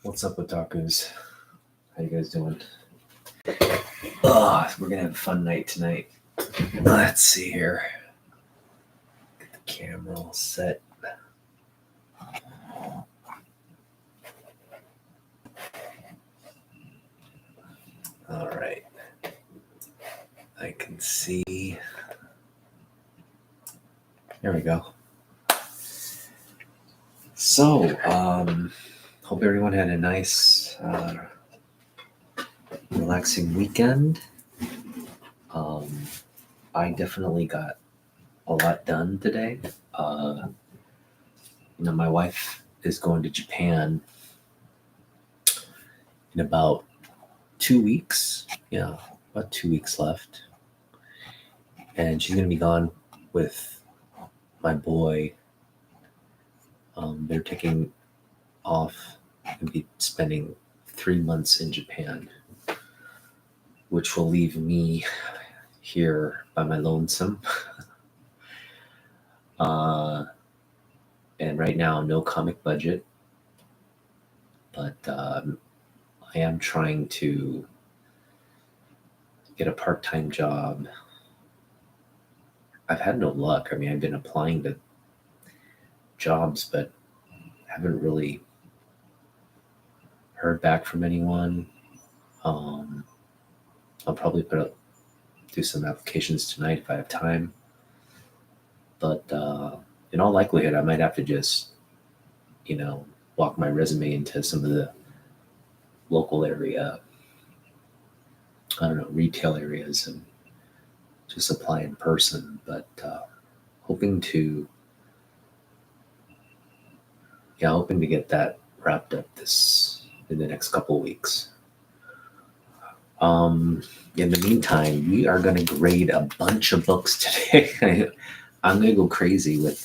What's up, otakus? How you guys doing? We're gonna have a fun night tonight. Let's see here. Get the camera all set. All right. I can see. There we go. So, hope everyone had a nice, relaxing weekend. I definitely got a lot done today. My wife is going to Japan in about 2 weeks. Yeah, about 2 weeks left. And she's going to be gone with my boy. They're taking off and be spending 3 months in Japan, which will leave me here by my lonesome. And right now, no comic budget, but I am trying to get a part-time job. I've had no luck. I mean, I've been applying to jobs, but haven't really heard back from anyone. I'll probably do some applications tonight if I have time. But in all likelihood, I might have to just, walk my resume into some of the local area, retail areas and just apply in person. But hoping to get that wrapped up in the next couple of weeks. In the meantime, we are going to grade a bunch of books today. I'm going to go crazy with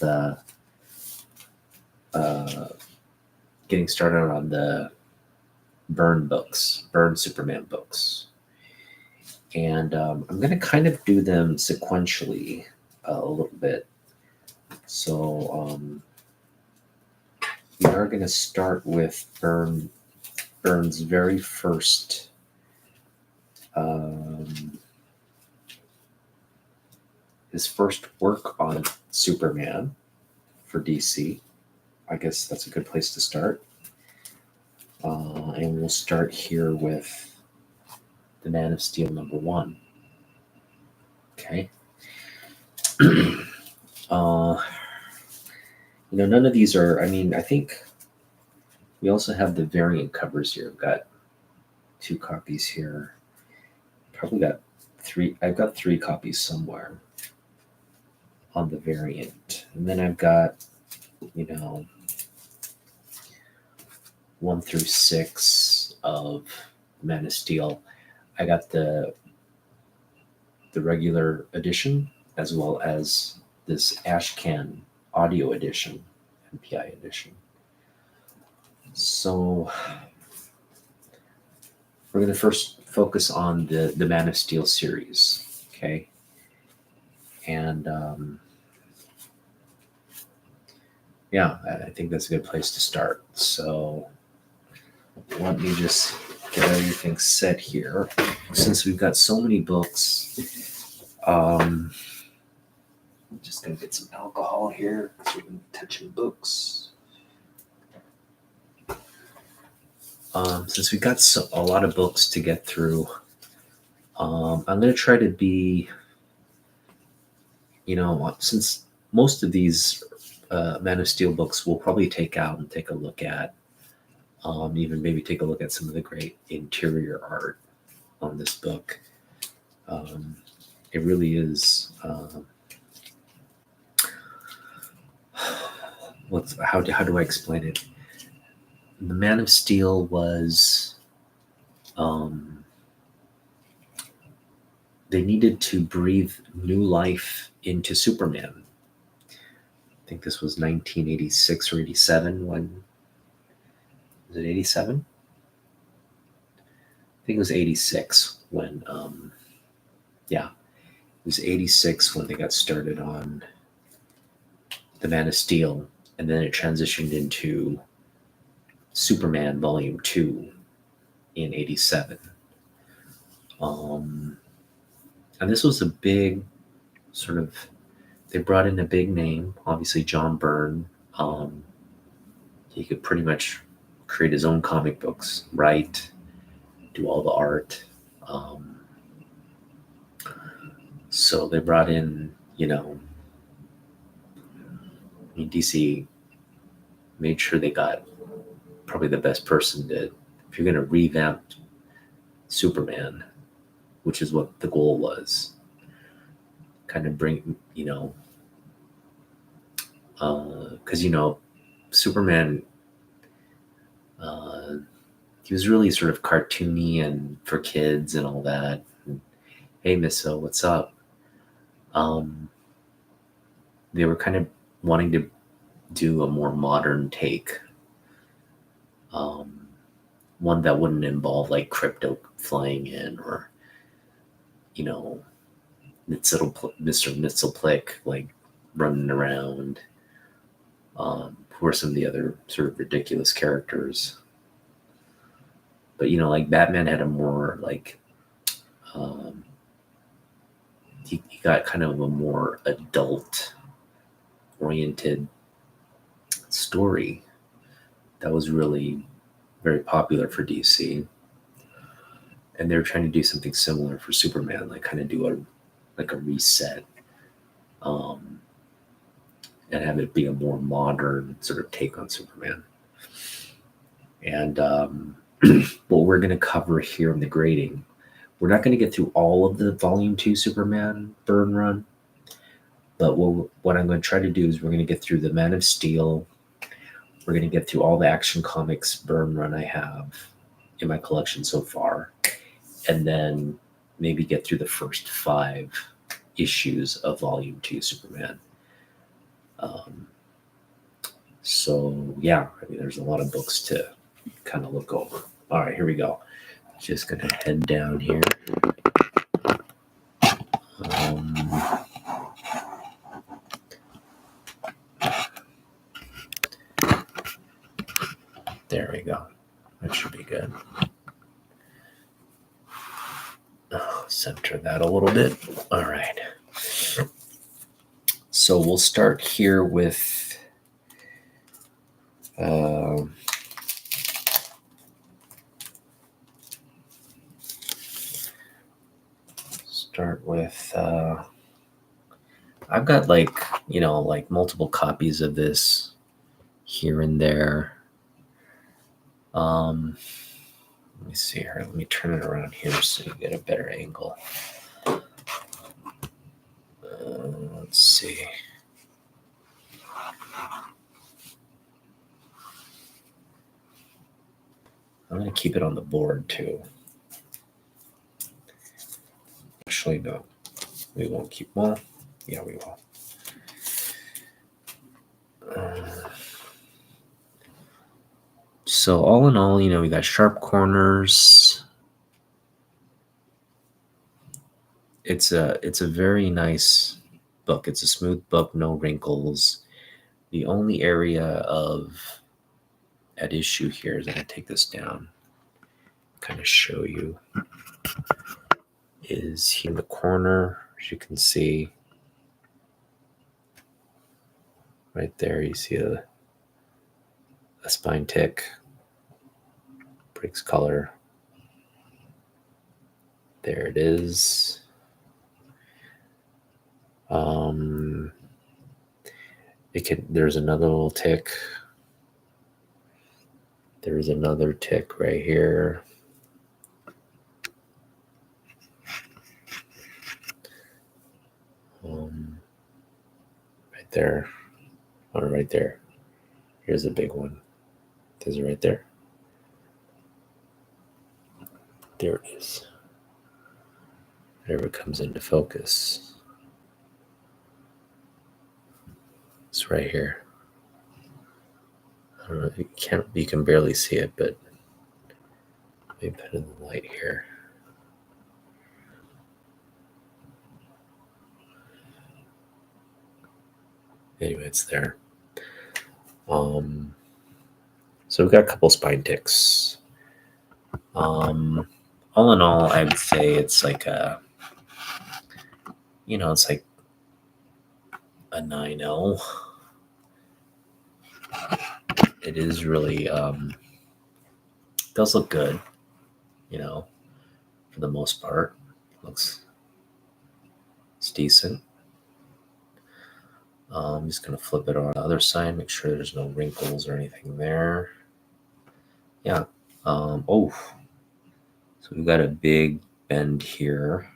getting started on the Byrne Superman books. And I'm going to kind of do them sequentially a little bit. So we are going to start with Byrne's very first his first work on Superman for DC. I guess that's a good place to start. And we'll start here with the Man of Steel #1. Okay. None of these are, I think we also have the variant covers here. I've got 2 copies here. Probably got 3. I've got 3 copies somewhere on the variant. And then I've got, 1 through 6 of Man of Steel. I got the regular edition as well as this Ashcan audio edition, MPI edition. So we're going to first focus on the Man of Steel series, okay? And I think that's a good place to start. So let me just get everything set here. Since we've got so many books, I'm just going to get some alcohol here because we've been touching books. Since we've got a lot of books to get through, I'm going to try to be, since most of these Man of Steel books we'll probably take out and take a look at, even maybe take a look at some of the great interior art on this book. It really is. How do I explain it? The Man of Steel was. They needed to breathe new life into Superman. I think this was 1986 or 87 when. Was it 87? I think it was 86 when, it was 86 when they got started on the Man of Steel, and then it transitioned into Superman Volume 2 in 87. And this was a big sort of, they brought in a big name, obviously John Byrne. He could pretty much create his own comic books, write, do all the art. So they brought in, DC made sure they got probably the best person to, if you're going to revamp Superman, which is what the goal was, kind of bring, because, Superman, he was really sort of cartoony and for kids and all that. And, hey, Misso, what's up? They were kind of wanting to do a more modern take, one that wouldn't involve like crypto flying in or, Mr. Nitzelplick like running around. Who are some of the other sort of ridiculous characters? But like Batman had a more like he got kind of a more adult oriented story that was really very popular for DC. And they're trying to do something similar for Superman, like kind of do a reset, and have it be a more modern sort of take on Superman. And what we're going to cover here in the grading, we're not going to get through all of the Volume 2 Superman Byrne run, but what I'm going to try to do is we're going to get through the Man of Steel. We're going to get through all the Action Comics Byrne run I have in my collection so far, and then maybe get through the first 5 issues of Volume 2 Superman. So yeah, there's a lot of books to kind of look over. All right, here we go. Just gonna head down here. There we go. That should be good. Center that a little bit. All right. So we'll start here with I've got like multiple copies of this here and there. Let me see here. Let me turn it around here so you get a better angle. Let's see. I'm going to keep it on the board too. Actually, no. We won't keep. Well, yeah, we will. So all in all, we got sharp corners. It's a very nice book. It's a smooth book, no wrinkles. The only area at issue here is I'm going to take this down, kind of show you, is here in the corner, as you can see. Right there, you see a spine tick, breaks color. There it is. There's another little tick. There's another tick right here. Right there. Oh, right there. Here's a big one. Is it right there? There it is. Whenever it comes into focus. It's right here. I don't know, you can barely see it, but let me put in the light here. Anyway, it's there. So we've got a couple spine ticks. All in all, I would say it's like it's like a 9.0. It is really does look good, for the most part. It's decent. I'm just going to flip it on the other side, make sure there's no wrinkles or anything there. Yeah. So we've got a big bend here.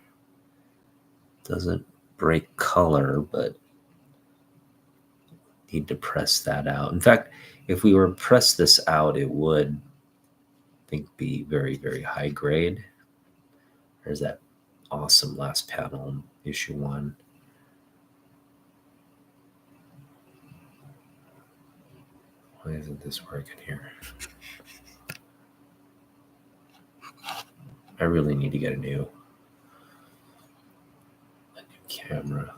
Doesn't break color, but need to press that out. In fact, if we were to press this out, it would, I think, be very, very high grade. There's that awesome last panel in issue 1. Why isn't this working here? I really need to get a new camera.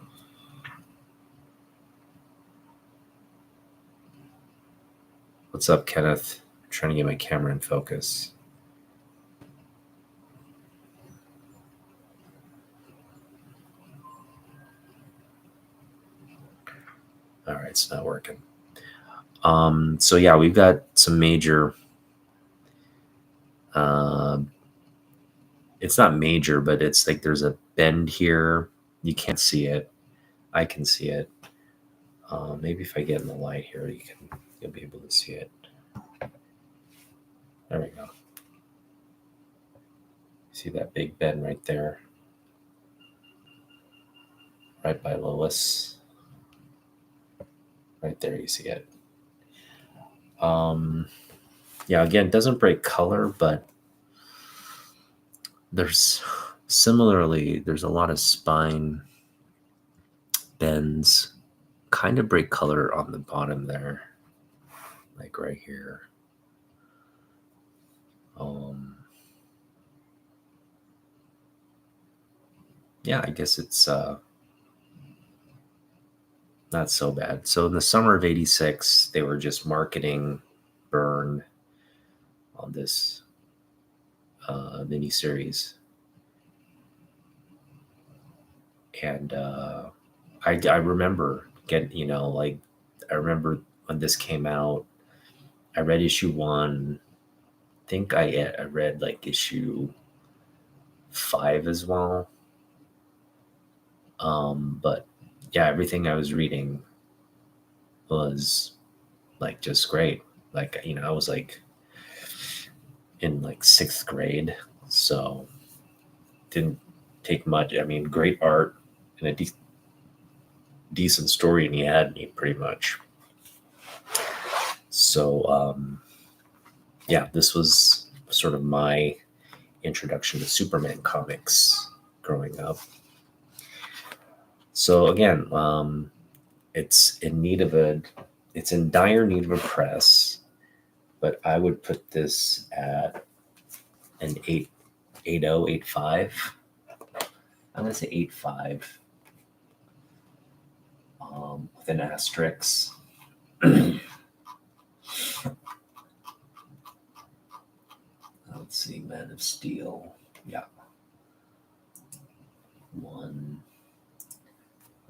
What's up, Kenneth? I'm trying to get my camera in focus. All right, it's not working. So yeah, we've got some major. It's not major, but it's like there's a bend here. You can't see it. I can see it. Maybe if I get in the light here, you'll be able to see it. There we go. See that big bend right there, right by Lois. Right there, you see it. Yeah, again, it doesn't break color, but there's a lot of spine bends, kind of break color on the bottom there, like right here. Yeah, I guess it's not so bad. So in the summer of '86, they were just marketing Byrne on this miniseries. And I remember I remember when this came out, I read issue 1. I think I read like issue 5 as well. But yeah, everything I was reading was like just great. Like, I was like in like 6th grade, so didn't take much. I mean, great art and a decent story, and he had me pretty much. So yeah, this was sort of my introduction to Superman comics growing up. So again, it's in dire need of a press, but I would put this at an 8.0, 8.5. I'm gonna say 8.5 with an asterisk. Let's see, Man of Steel. Yeah.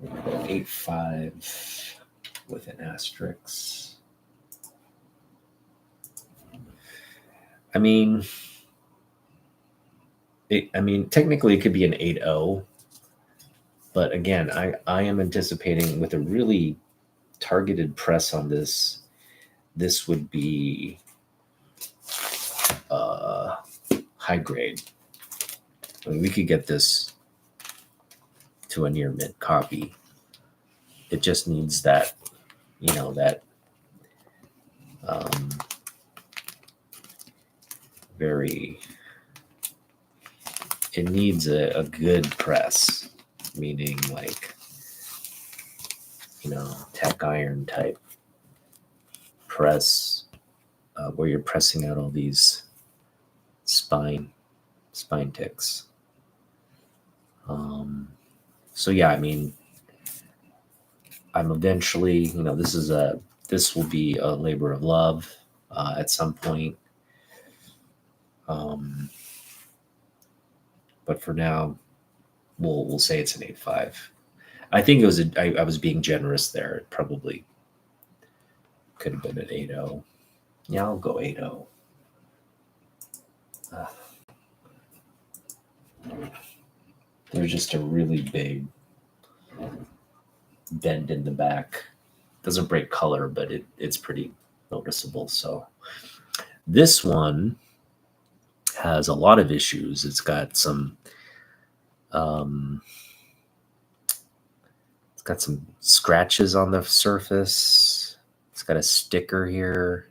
8.5 with an asterisk. I mean, technically it could be an 8.0, but again, I am anticipating with a really targeted press on this would be high grade. I mean, we could get this to a near mint copy. It just needs that, it needs a good press, meaning like, tack iron type press, where you're pressing out all these spine ticks. So yeah, I mean, I'm eventually, this will be a labor of love. at some point. But for now, we'll say it's an 8.5. I think it was I was being generous there. It probably could have been an 8.0. Yeah, I'll go 8.0. There's just a really big bend in the back. Doesn't break color, but it's pretty noticeable. So this one has a lot of issues. It's got some scratches on the surface. It's got a sticker here.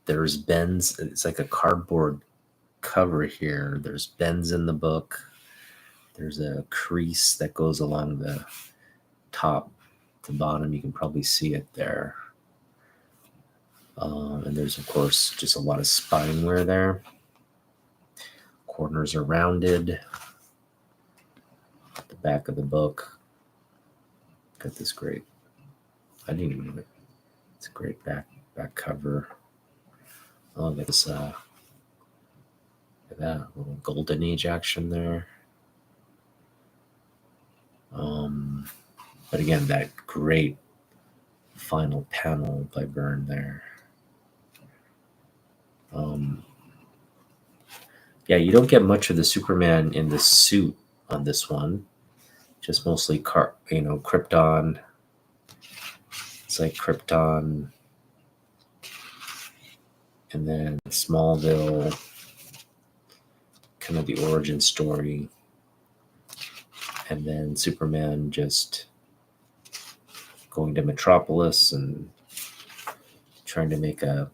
There's bends. It's like a cardboard cover here. There's bends in the book. There's a crease that goes along the top to bottom. You can probably see it there. And there's, of course, just a lot of spine wear there. Corners are rounded. The back of the book. Got this great. I didn't even know it. It's a great back cover. Oh, there's look at that little golden age action there. But again, that great final panel by Byrne there. Yeah, you don't get much of the Superman in the suit on this one. Just mostly, Krypton. It's like Krypton. And then Smallville. Kind of the origin story. And then Superman just going to Metropolis and trying to make a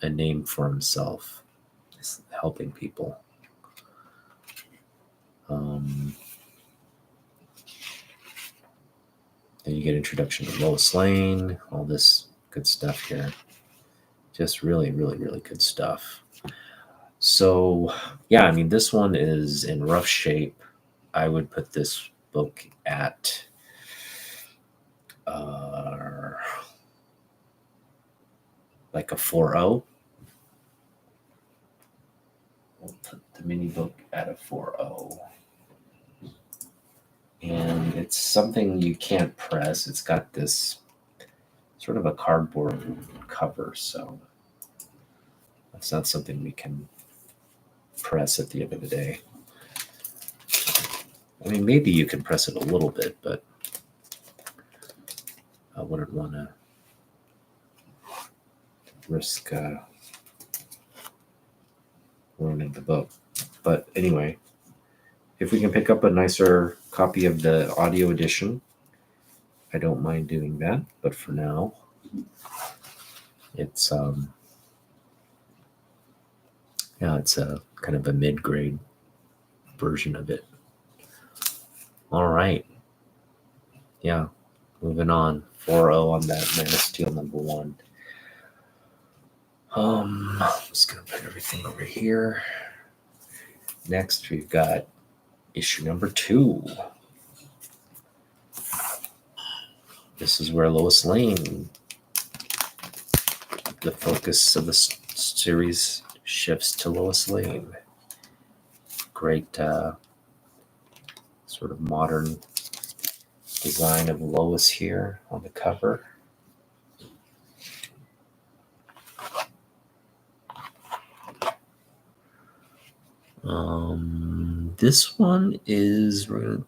name for himself, just helping people. Then you get introduction to Lois Lane, all this good stuff here. Just really, really, really good stuff. So, yeah, I mean, this one is in rough shape. I would put this book at like a 4.0. We'll put the mini book at a 4.0. And it's something you can't press. It's got this sort of a cardboard cover, so that's not something we can press at the end of the day. I mean, maybe you can press it a little bit, but I wouldn't want to risk ruining the book. But anyway, if we can pick up a nicer copy of the audio edition, I don't mind doing that. But for now, it's it's a kind of a mid-grade version of it. All right. Yeah, moving on. 4.0 on that Man of Steel #1. I'm just gonna put everything over here. Next, we've got issue #2. This is where Lois Lane, the focus of the series shifts to Lois Lane. Great sort of modern design of Lois here on the cover. This one is you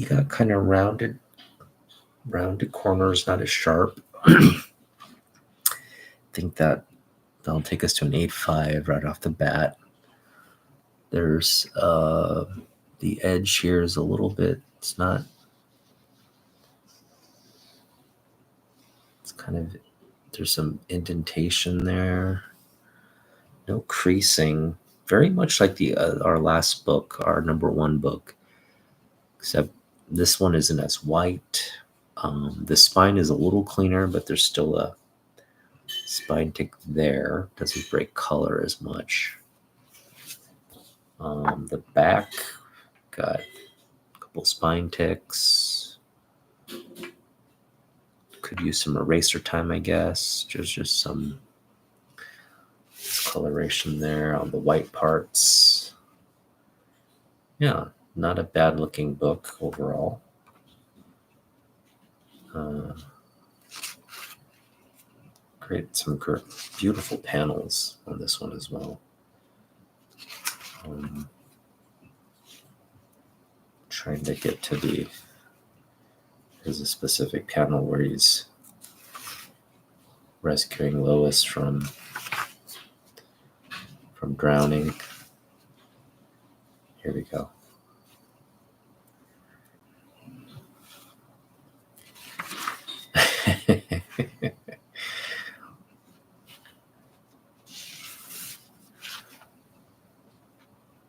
got kind of rounded corners, not as sharp. I think that'll take us to an 8.5 right off the bat. There's the edge here is a little bit, it's kind of, there's some indentation there. No creasing. Very much like our last book, our #1 book, except this one isn't as white. The spine is a little cleaner, but there's still a spine tick there. Doesn't break color as much. The back got a couple spine ticks. Could use some eraser time, I guess. There's just some discoloration there on the white parts. Yeah, not a bad looking book overall. Some beautiful panels on this one as well. Trying to get to there's a specific panel where he's rescuing Lois from drowning. Here we go.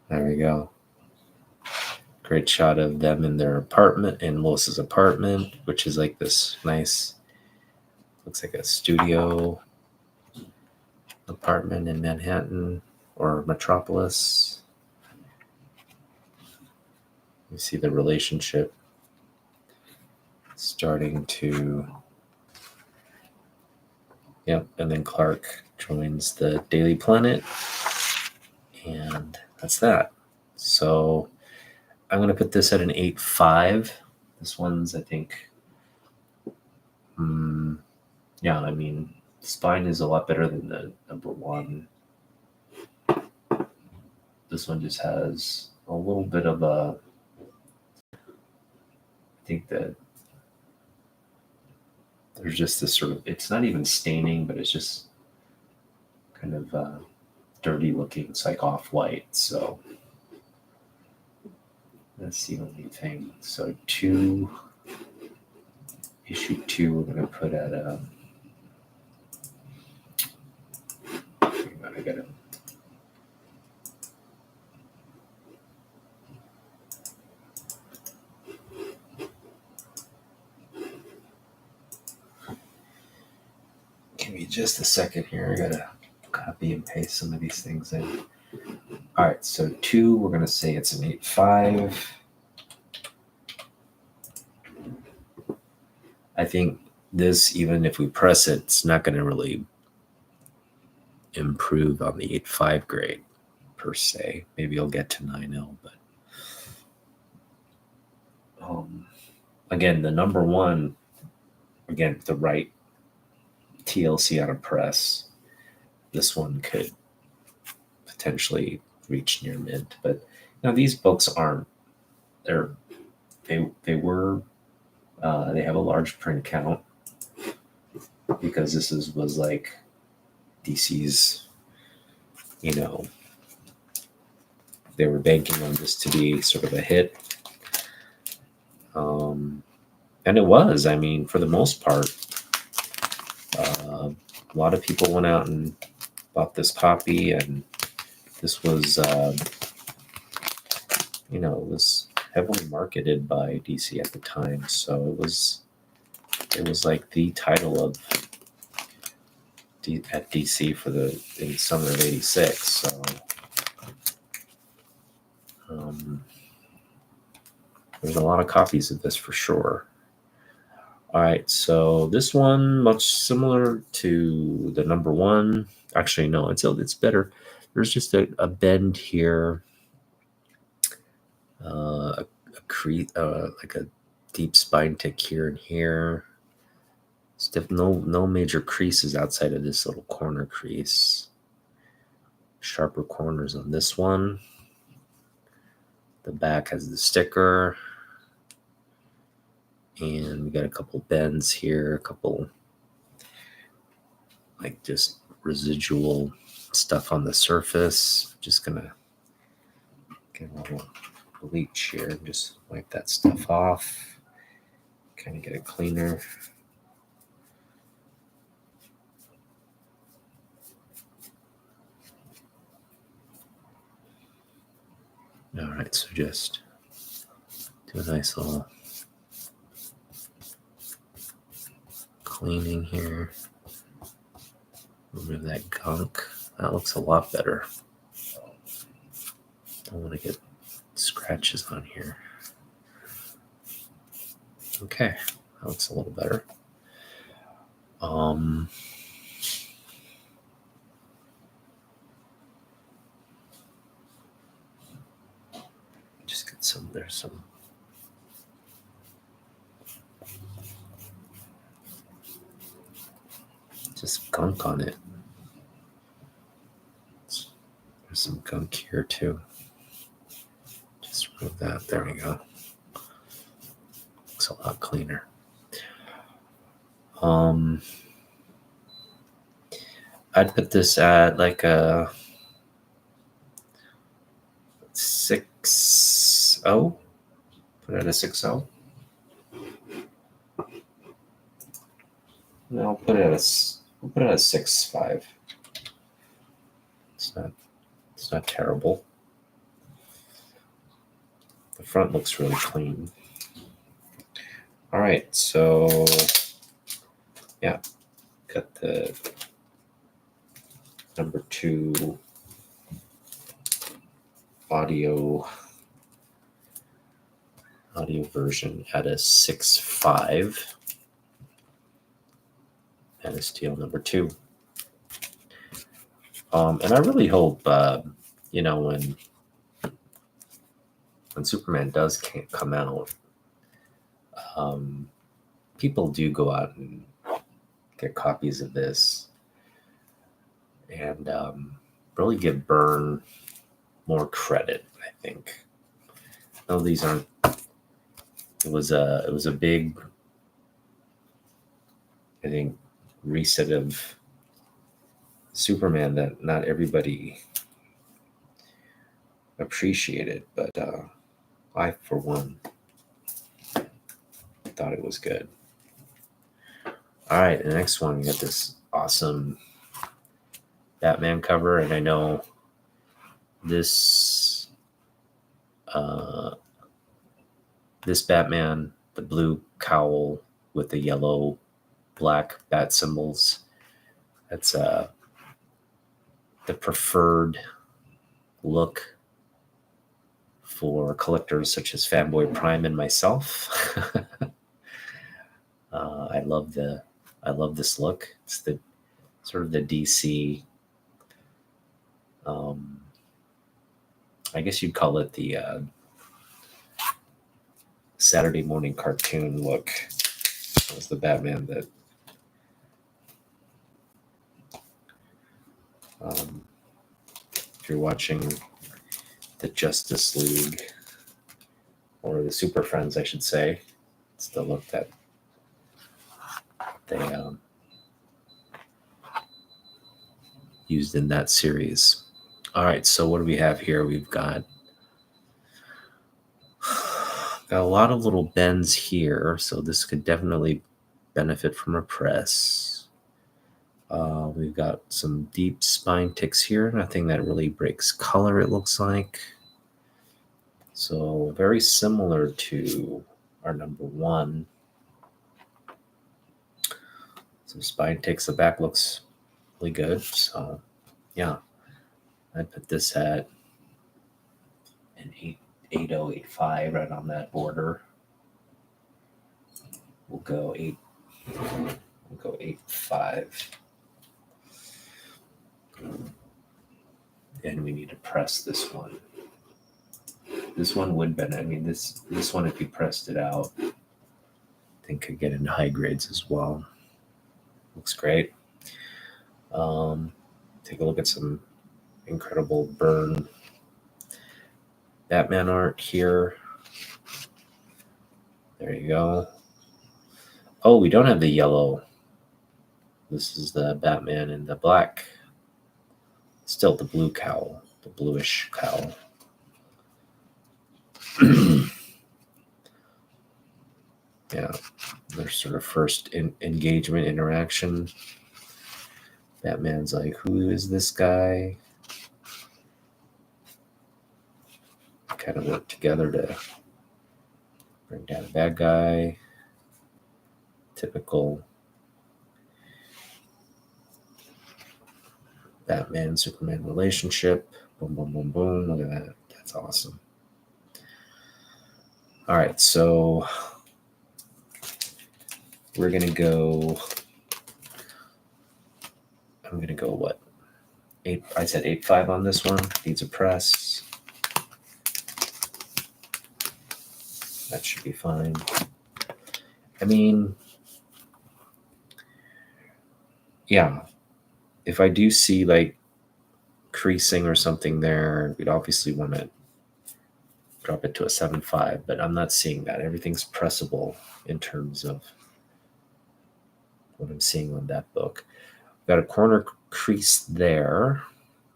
There we go. Great shot of them in their apartment, in Lois's apartment, which is like this nice, looks like a studio apartment in Manhattan or Metropolis. You see the relationship starting to, yep, and then Clark joins the Daily Planet, and that's that. So I'm going to put this at an 8.5. This one's, I think, yeah, I mean, Spine is a lot better than the number one. This one just has a little bit of I think that there's just this sort of, it's not even staining, but it's just kind of dirty looking. It's like off-white. So that's the only thing. So issue 2, we're going to put at I got it. Give me just a second here. I got to copy and paste some of these things in. All right, so 2, we're going to say it's an 8.5. I think this, even if we press it, it's not going to really improve on the 8.5 grade per se. Maybe I'll get to 9.0, but again, the number one, again, the right TLC on a press, this one could potentially reach near mint. But these books aren't. They have a large print count because this was like DC's. They were banking on this to be sort of a hit. And it was. I mean, for the most part, a lot of people went out and bought this copy, and this was, it was heavily marketed by DC at the time. So it was like the title of at DC in summer of '86. So there's a lot of copies of this for sure. All right, so this one, much similar to the number one. Actually, no, it's better. There's just a bend here, a crease, like a deep spine tick here and here. No major creases outside of this little corner crease. Sharper corners on this one. The back has the sticker. And we got a couple bends here, a couple like just residual stuff on the surface. Just gonna get a little bleach here and just wipe that stuff off. Kind of get it cleaner. All right, so just do a nice little cleaning here. Remove that gunk. That looks a lot better. Don't want to get scratches on here. Okay, that looks a little better. Um, just get some. There's some. Just gunk on it. There's some gunk here too. Just remove that. There we go. Looks a lot cleaner. I'd put this at like a 6.0. Put it at a 6.0. No, I'll put it at a 6.5. It's not terrible. The front looks really clean. All right, so yeah, got the number 2 audio version at a 6.5. And a steel number 2. And I really hope, when Superman does come out, people do go out and get copies of this and really give Byrne more credit, I think. No, these aren't. It was a big, I think, reset of Superman that not everybody appreciated, but I, for one, thought it was good. All right, the next one, we got this awesome Batman cover, and I know this this Batman, the blue cowl with the yellow black bat symbols, that's the preferred look for collectors such as Fanboy Prime and myself. I love this look. It's the sort of the DC, I guess you'd call it the Saturday morning cartoon look. That was the Batman that if you're watching the Justice League or the Super Friends, I should say, it's the look that they used in that series. All right, so what do we have here? We've got a lot of little bends here, so this could definitely benefit from a press. We've got some deep spine ticks here, nothing that really breaks color, it looks like. So very similar to our number 1. Some spine ticks, the back looks really good. So yeah, I'd put this at an 8.085, right on that border. We'll go 8.5. And we need to press this one. This one would bend. I mean, this one, if you pressed it out, I think could get into high grades as well. Looks great. Take a look at some incredible Byrne Batman art here. There you go. Oh, we don't have the yellow. This is the Batman in the black. Still the blue cowl, the bluish cowl. Yeah, their sort of first engagement interaction. Batman's like, who is this guy? Kind of work together to bring down a bad guy. Typical Batman Superman relationship. Boom, boom, boom, boom. Look at that. That's awesome. All right, so we're going to go I'm going to go what? 8. I said 8.5 on this one. Needs a press. That should be fine. I mean, yeah, if I do see like creasing or something there, we'd obviously want to drop it to a 7.5, but I'm not seeing that. Everything's pressable in terms of what I'm seeing on that book. Got a corner crease there.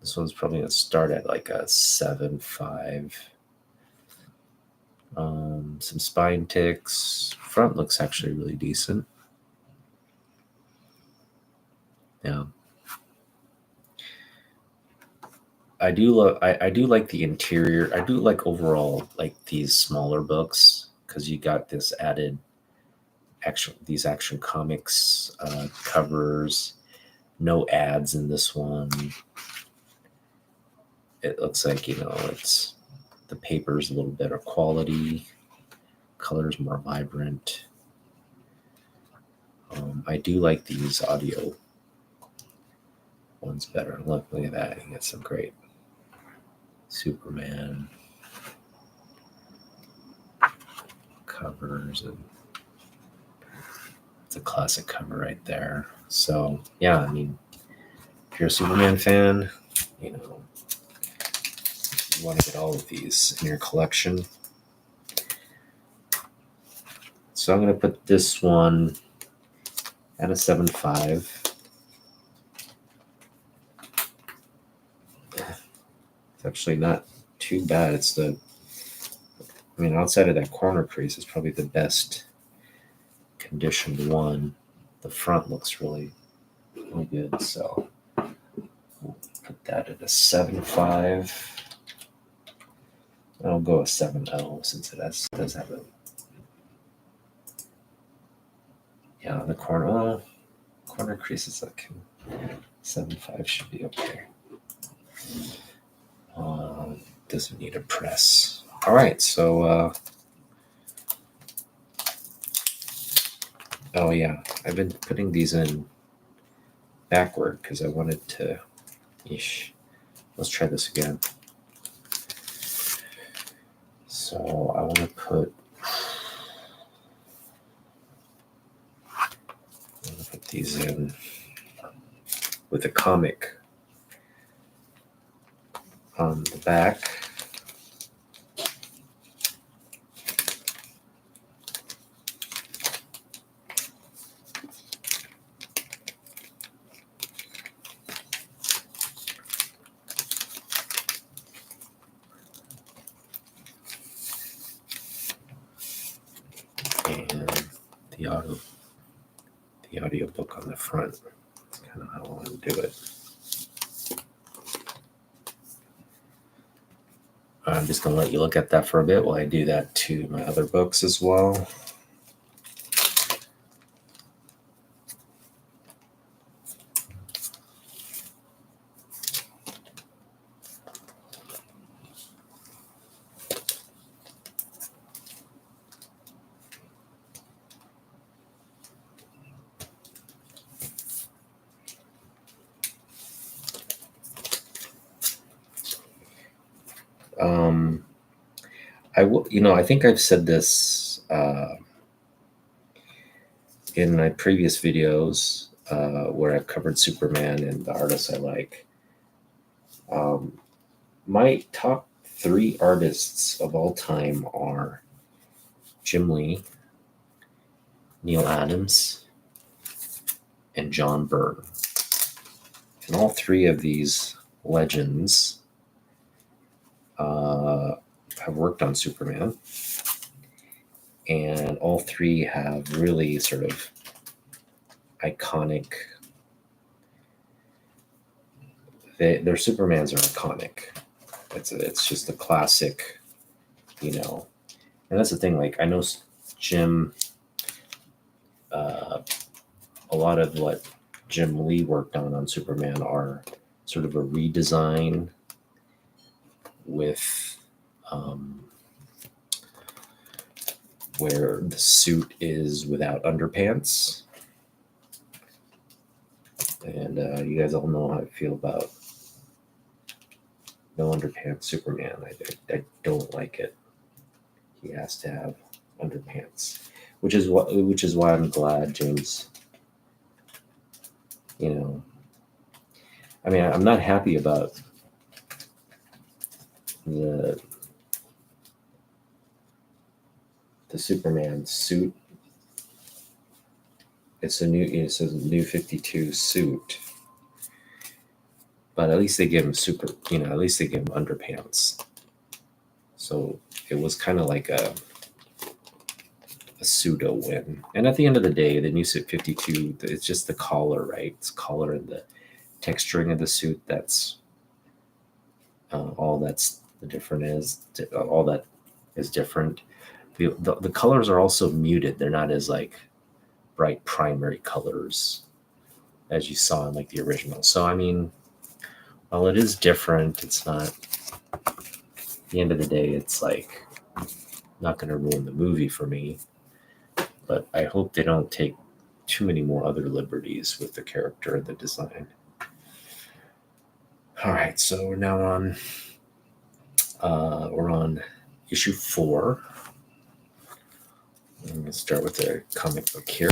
This one's probably going to start at like a 7.5. Some spine ticks. Front looks actually really decent. Yeah. I do like the interior. I do like overall like these smaller books because you got this added these Action Comics covers. No ads in this one. It looks like, it's the paper's a little better quality. Color's more vibrant. I do like these audio ones better. Look at that. You get some great Superman covers, and it's a classic cover right there. So yeah, I mean, if you're a Superman fan, you want to get all of these in your collection. So I'm going to put this one at a 7.5. It's actually not too bad. Outside of that corner crease, it's probably the best conditioned one. The front looks really, really good. So we'll put that at a 7.5. I'll go a 7.0 since it does have the corner creases like 7.5 should be okay. Doesn't need a press. All right, so I've been putting these in backward because I wanted to. Let's try this again. So I want to put these in with a comic on the back. And the audio book on the front. That's kind of how I want to do it. I'm just going to let you look at that for a bit while I do that to my other books as well. I think I've said this in my previous videos where I've covered Superman and the artists I like. My top 3 artists of all time are Jim Lee, Neil Adams, and John Byrne. And all 3 of these legends have worked on Superman. And all 3 have really sort of iconic. Their Supermans are iconic. It's just a classic, And that's the thing. Like I know Jim. A lot of what Jim Lee worked on Superman are sort of a redesign with where the suit is without underpants. And you guys all know how I feel about no underpants Superman. I don't like it. He has to have underpants, which is why I'm glad James. I mean, I'm not happy about the Superman suit. It's a new 52 suit, but at least they give him at least they give him underpants. So it was kind of like a pseudo win. And at the end of the day, the new suit 52, it's just the collar, right? It's collar and the texturing of the suit. That's all that's the different is. All that is different. The colors are also muted. They're not as like bright primary colors as you saw in like the original. So I mean, while it is different, it's not. At the end of the day, it's like not going to ruin the movie for me. But I hope they don't take too many more other liberties with the character and the design. All right, so we're now on. We're on issue 4. I'm going to start with a comic book here.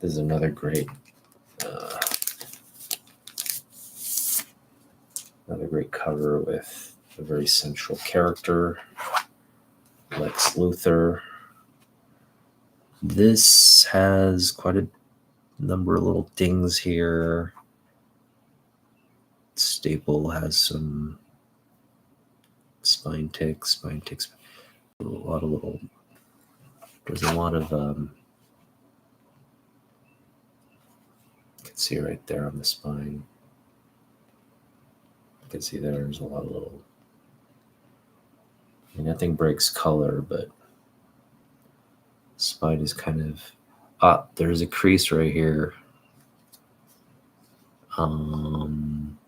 This is another great cover with a very central character, Lex Luthor. This has quite a number of little dings here. Staple has some spine ticks. A lot of little. There's a lot of. You can see right there on the spine. You can see there's a lot of little. I mean, nothing breaks color, but spine is kind of. There's a crease right here.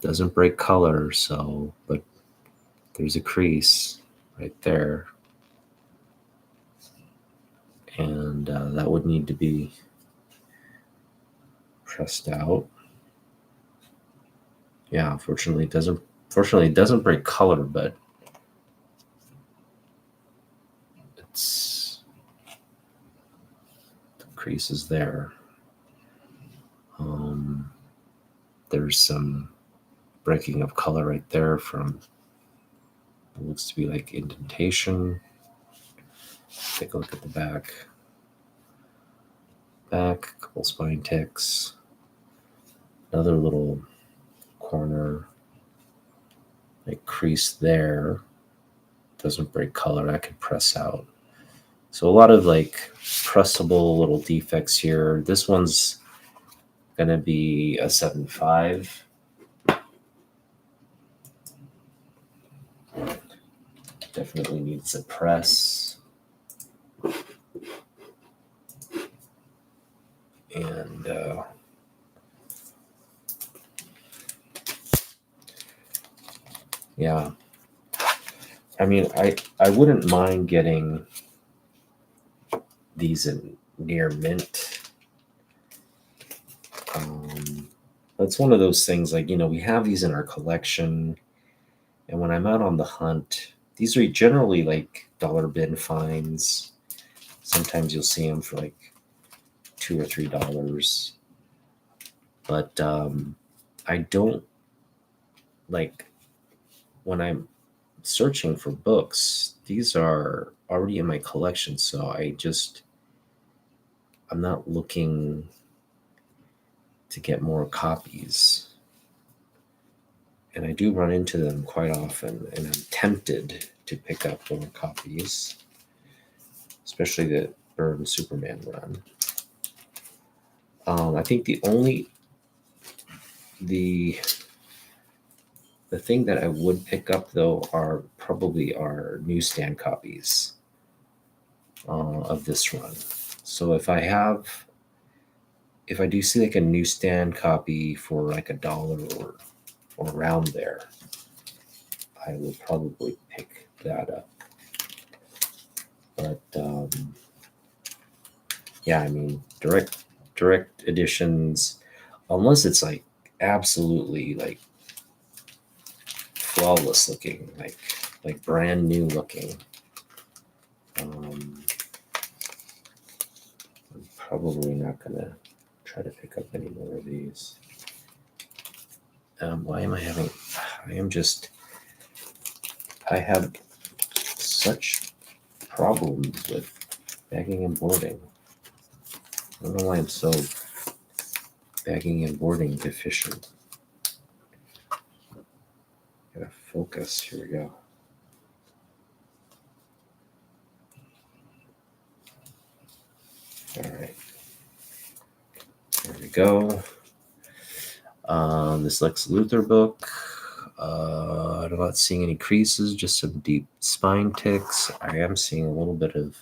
Doesn't break color, but there's a crease right there. And that would need to be pressed out. Yeah, unfortunately it doesn't break color, but the crease is there. There's some breaking of color right there from what looks to be like indentation. Take a look at the back. A couple spine ticks. Another little corner, like crease there. Doesn't break color. I can press out. So a lot of like pressable little defects here. This one's going to be a 7.5. Definitely needs a press. And yeah, I mean, I wouldn't mind getting these in near mint. It's one of those things like, we have these in our collection, and when I'm out on the hunt, these are generally like dollar bin finds. Sometimes you'll see them for like $2 or $3. But I don't like when I'm searching for books, these are already in my collection. So I'm not looking to get more copies. And I do run into them quite often, and I'm tempted to pick up more copies, especially the Byrne Superman run. I think the thing that I would pick up though are probably our newsstand copies of this run. So if I do see like a newsstand copy for like $1 or around there, I will probably pick that up. But yeah, I mean, direct direct editions, unless it's like absolutely like flawless looking, like brand new looking. I'm probably not gonna try to pick up any more of these. Why am I having? I have such problems with bagging and boarding. I don't know why I'm so bagging and boarding deficient. Gotta focus. Here we go. All right. There we go. This Lex Luthor book. I'm not seeing any creases, just some deep spine ticks. I am seeing a little bit of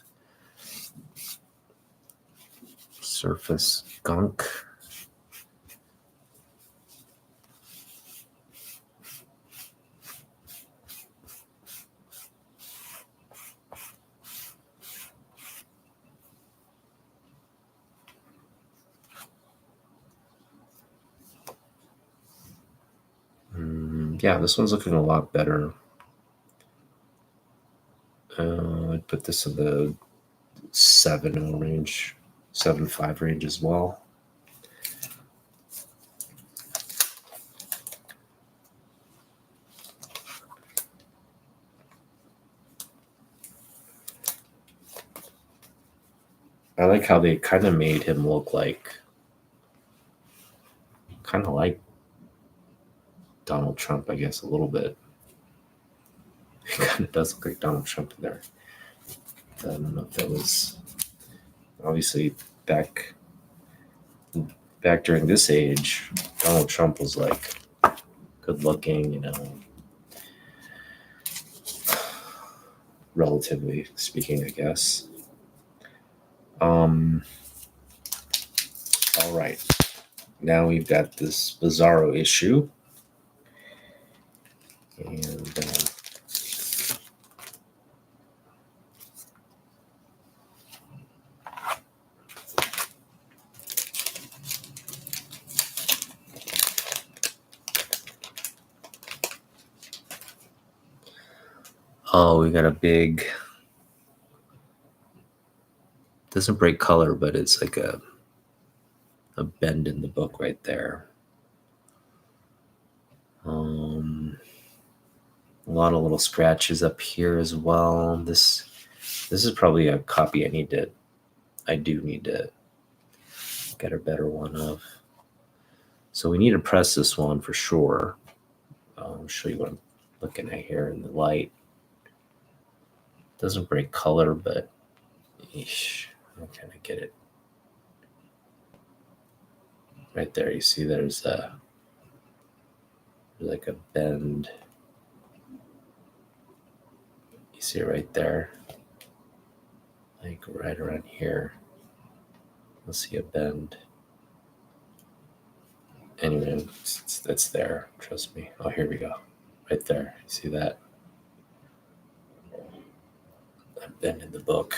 surface gunk. Yeah, this one's looking a lot better. I'd put this in the 7.0 range, 7.5 range as well. I like how they kind of made him look like, kind of like Donald Trump, I guess, a little bit. He kind of does look like Donald Trump in there. I don't know if that was obviously back during this age. Donald Trump was like good looking, you know, relatively speaking, I guess. All right. Now we've got this Bizarro issue. And oh, we got a big, doesn't break color, but it's like a bend in the book right there. A lot of little scratches up here as well. This is probably a copy I do need to get a better one of. So we need to press this one for sure. I'll show you what I'm looking at here in the light. Doesn't break color, but eesh, how can I get it? Right there, you see there's like a bend. You see it right there? Like right around here. You'll see a bend. Anyway, it's there. Trust me. Oh, here we go. Right there. You see that? A bend in the book.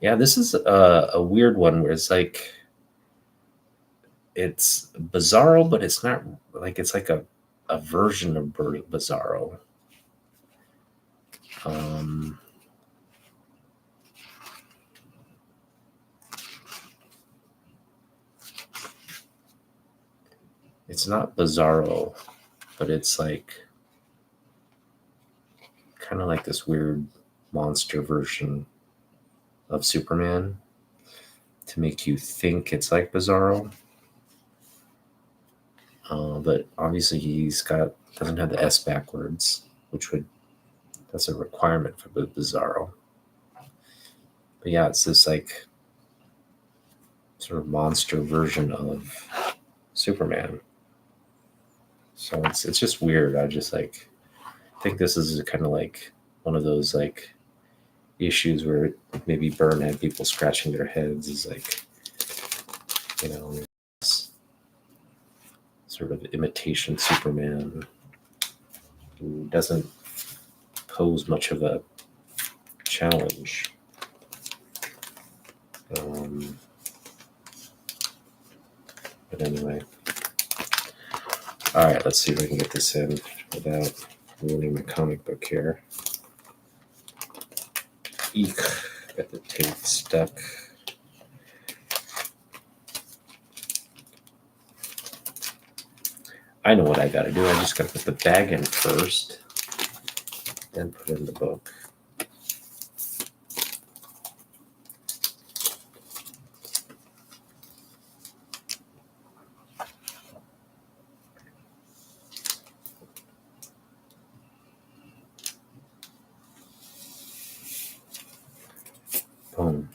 Yeah, this is a weird one where it's like, it's Bizarro, but it's not like, it's like a version of Bizarro. It's not Bizarro, but it's like kind of like this weird monster version of Superman to make you think it's like Bizarro. But obviously doesn't have the S backwards, that's a requirement for the Bizarro. But yeah, it's this like sort of monster version of Superman. So it's just weird. I just like think this is kind of like one of those like issues where maybe Byrne had people scratching their heads, is like, you know, sort of imitation Superman who doesn't pose much of a challenge. But anyway. All right, let's see if I can get this in without ruining my comic book here. Eek, got the tape stuck. I know what I got to do. I just got to put the bag in first, then put in the book. Boom.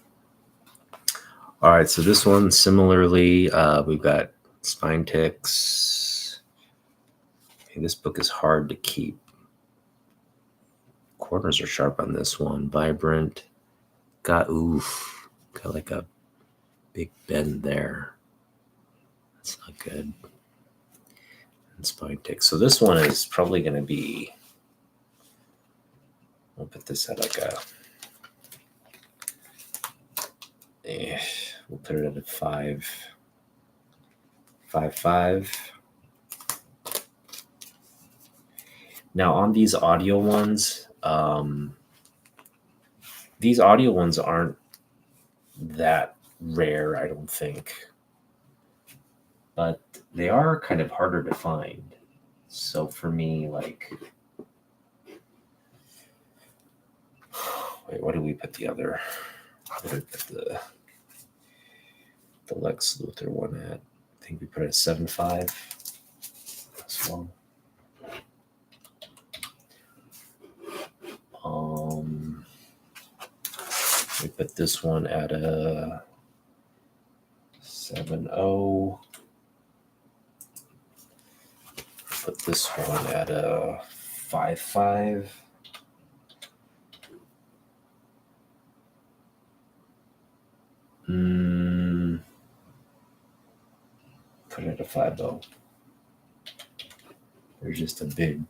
All right, so this one, similarly, we've got spine ticks. Okay, this book is hard to keep. Corners are sharp on this one. Vibrant. Got like a big bend there. That's not good. And spine ticks. So this one is probably going to be, I'll put this at like a, we'll put it at a 5.5. Now on these audio ones aren't that rare, I don't think, but they are kind of harder to find. So for me, like, wait, what do we put the other? What did we put the Lex Luthor one at? I think we put it at 7.5 as well. We put this one at a 7.0. Put this one at a 5.5. Put it at a 5.0. There's just a big,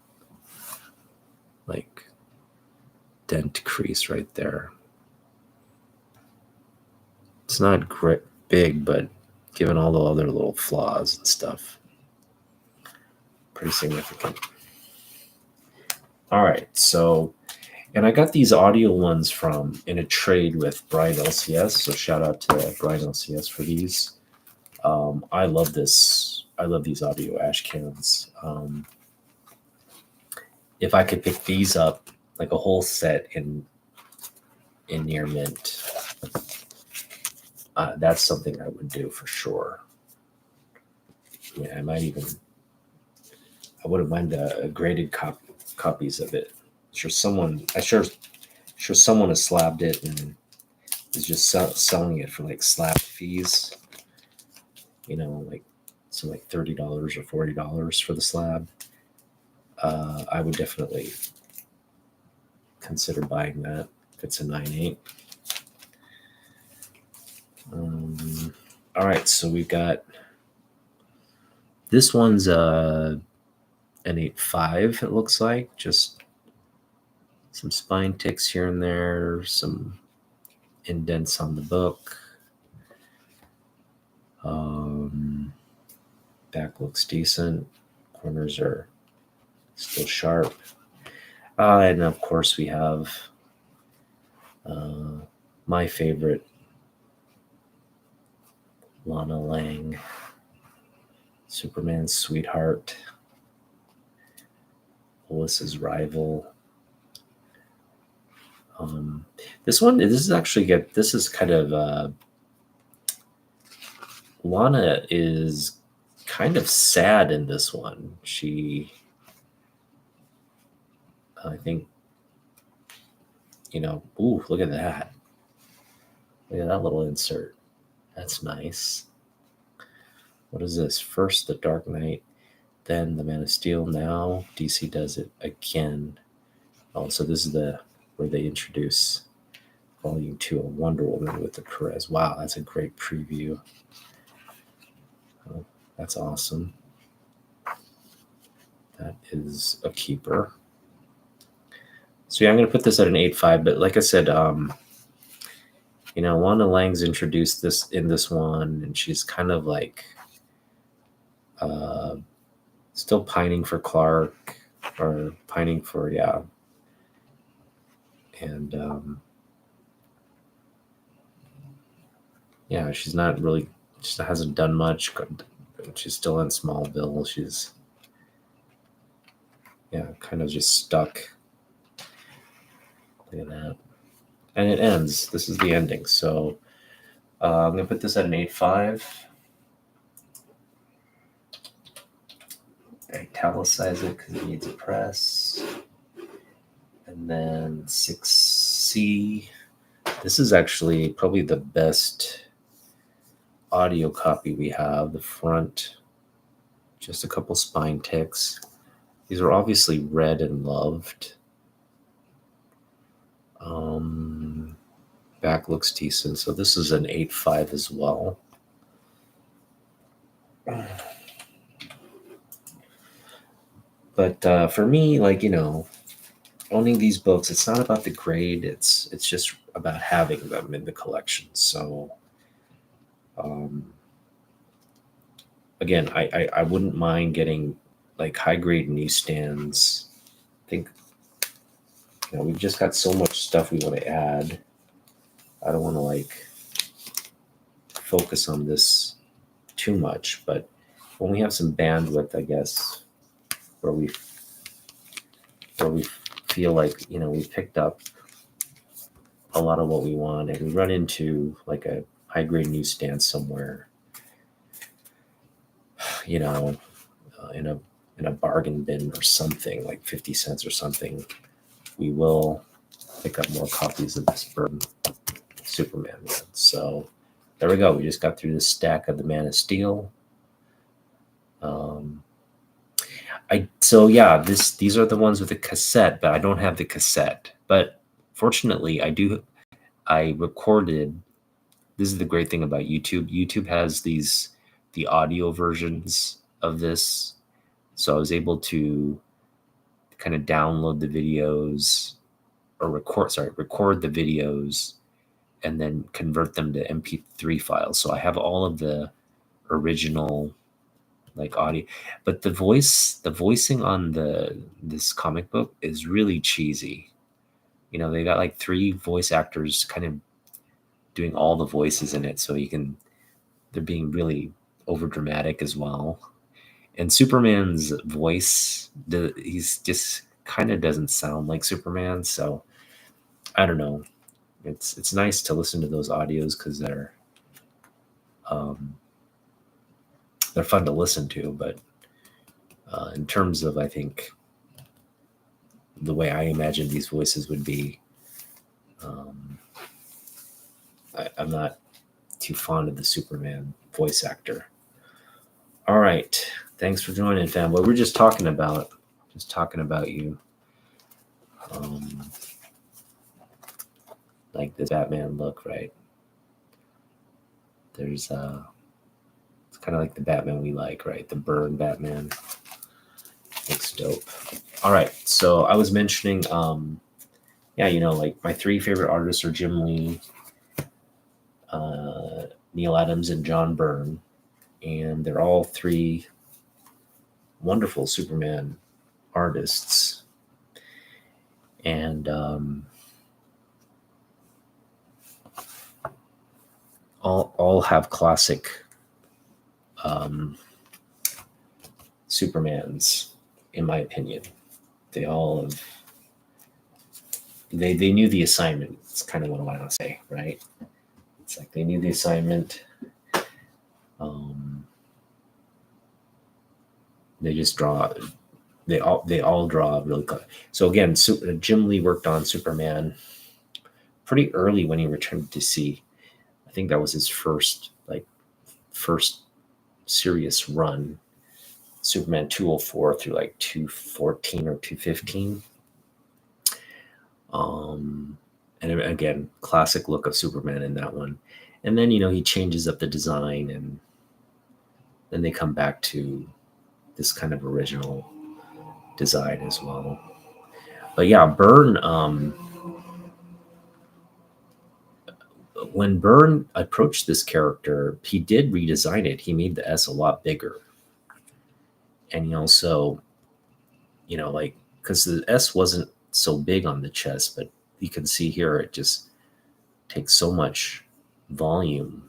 like, dent crease right there. It's not big, but given all the other little flaws and stuff, pretty significant. All right, so, and I got these audio ones in a trade with Byrne LCS, so shout out to Byrne LCS for these. I love this. I love these audio ash cans. If I could pick these up, like a whole set in near mint, that's something I would do for sure. Yeah, I wouldn't mind graded copies of it. Someone has slabbed it and is just selling it for like slab fees. Like some like $30 or $40 for the slab. I would definitely consider buying that if it's a 9.8. All right, so we've got this one's an 8.5. It looks like just some spine ticks here and there, some indents on the book. Back looks decent. Corners are still sharp. And of course we have my favorite, Lana Lang, Superman's sweetheart, Lois's rival. This is kind of Lana is kind of sad in this one. I think, look at that. Look at that little insert. That's nice. What is this? First the Dark Knight, then the Man of Steel. Now DC does it again. Oh, so this is where they introduce Volume 2 of Wonder Woman with the Perez. Wow, that's a great preview. Oh, that's awesome. That is a keeper. So yeah, I'm going to put this at an 8.5, but like I said, Wanda Lang's introduced this in this one, and she's kind of like still pining for Clark, or pining for, yeah. And yeah, she's not really, she hasn't done much. She's still in Smallville. She's, yeah, kind of just stuck. Look at that. And it ends. This is the ending. So I'm going to put this at an 8.5. Italicize it because it needs a press. And then 6C. This is actually probably the best audio copy we have. The front, just a couple spine ticks. These are obviously read and loved. Back looks decent. So this is an 8.5 as well. But for me, like, owning these books, it's not about the grade. It's just about having them in the collection. So again, I wouldn't mind getting like high grade newsstands. I think we've just got so much stuff we want to add. I don't want to like focus on this too much, but when we have some bandwidth, I guess, where we feel like we picked up a lot of what we want, and we run into like a high grade newsstand somewhere, in a bargain bin or something, like 50 cents or something, we will pick up more copies of this Byrne Superman one. So there we go. We just got through this stack of the Man of Steel. These are the ones with the cassette, but I don't have the cassette. But fortunately, I recorded. This is the great thing about YouTube. YouTube has the audio versions of this, so I was able to kind of download the videos, or record the videos, and then convert them to MP3 files. So I have all of the original like audio, but the voicing on this comic book is really cheesy. They got like 3 voice actors kind of doing all the voices in it, so they're being really over dramatic as well. And Superman's voice, he's just kind of doesn't sound like Superman. So I don't know. It's nice to listen to those audios because they're fun to listen to. But in terms of, I think, the way I imagine these voices would be, I'm not too fond of the Superman voice actor. All right. Thanks for joining, fanboy. We're just talking about you. Like this Batman look, right? There's it's kind of like the Batman we like, right? The Byrne Batman. Looks dope. All right. So I was mentioning, like my 3 favorite artists are Jim Lee, Neil Adams, and John Byrne. And they're all 3 wonderful Superman artists. And all have classic Supermans, in my opinion. They all have. They knew the assignment. It's kind of what I want to say, right? It's like they knew the assignment. They just draw. They all draw really close. So again, Jim Lee worked on Superman pretty early when he returned to DC. I think that was his first serious run. Superman 204 through like 214 or 215. And again, classic look of Superman in that one. And then, he changes up the design, and then they come back to this kind of original design as well. But yeah, Byrne when Byrne approached this character, he did redesign it. He made the S a lot bigger. And he also, like, because the S wasn't so big on the chest, but you can see here it just takes so much volume.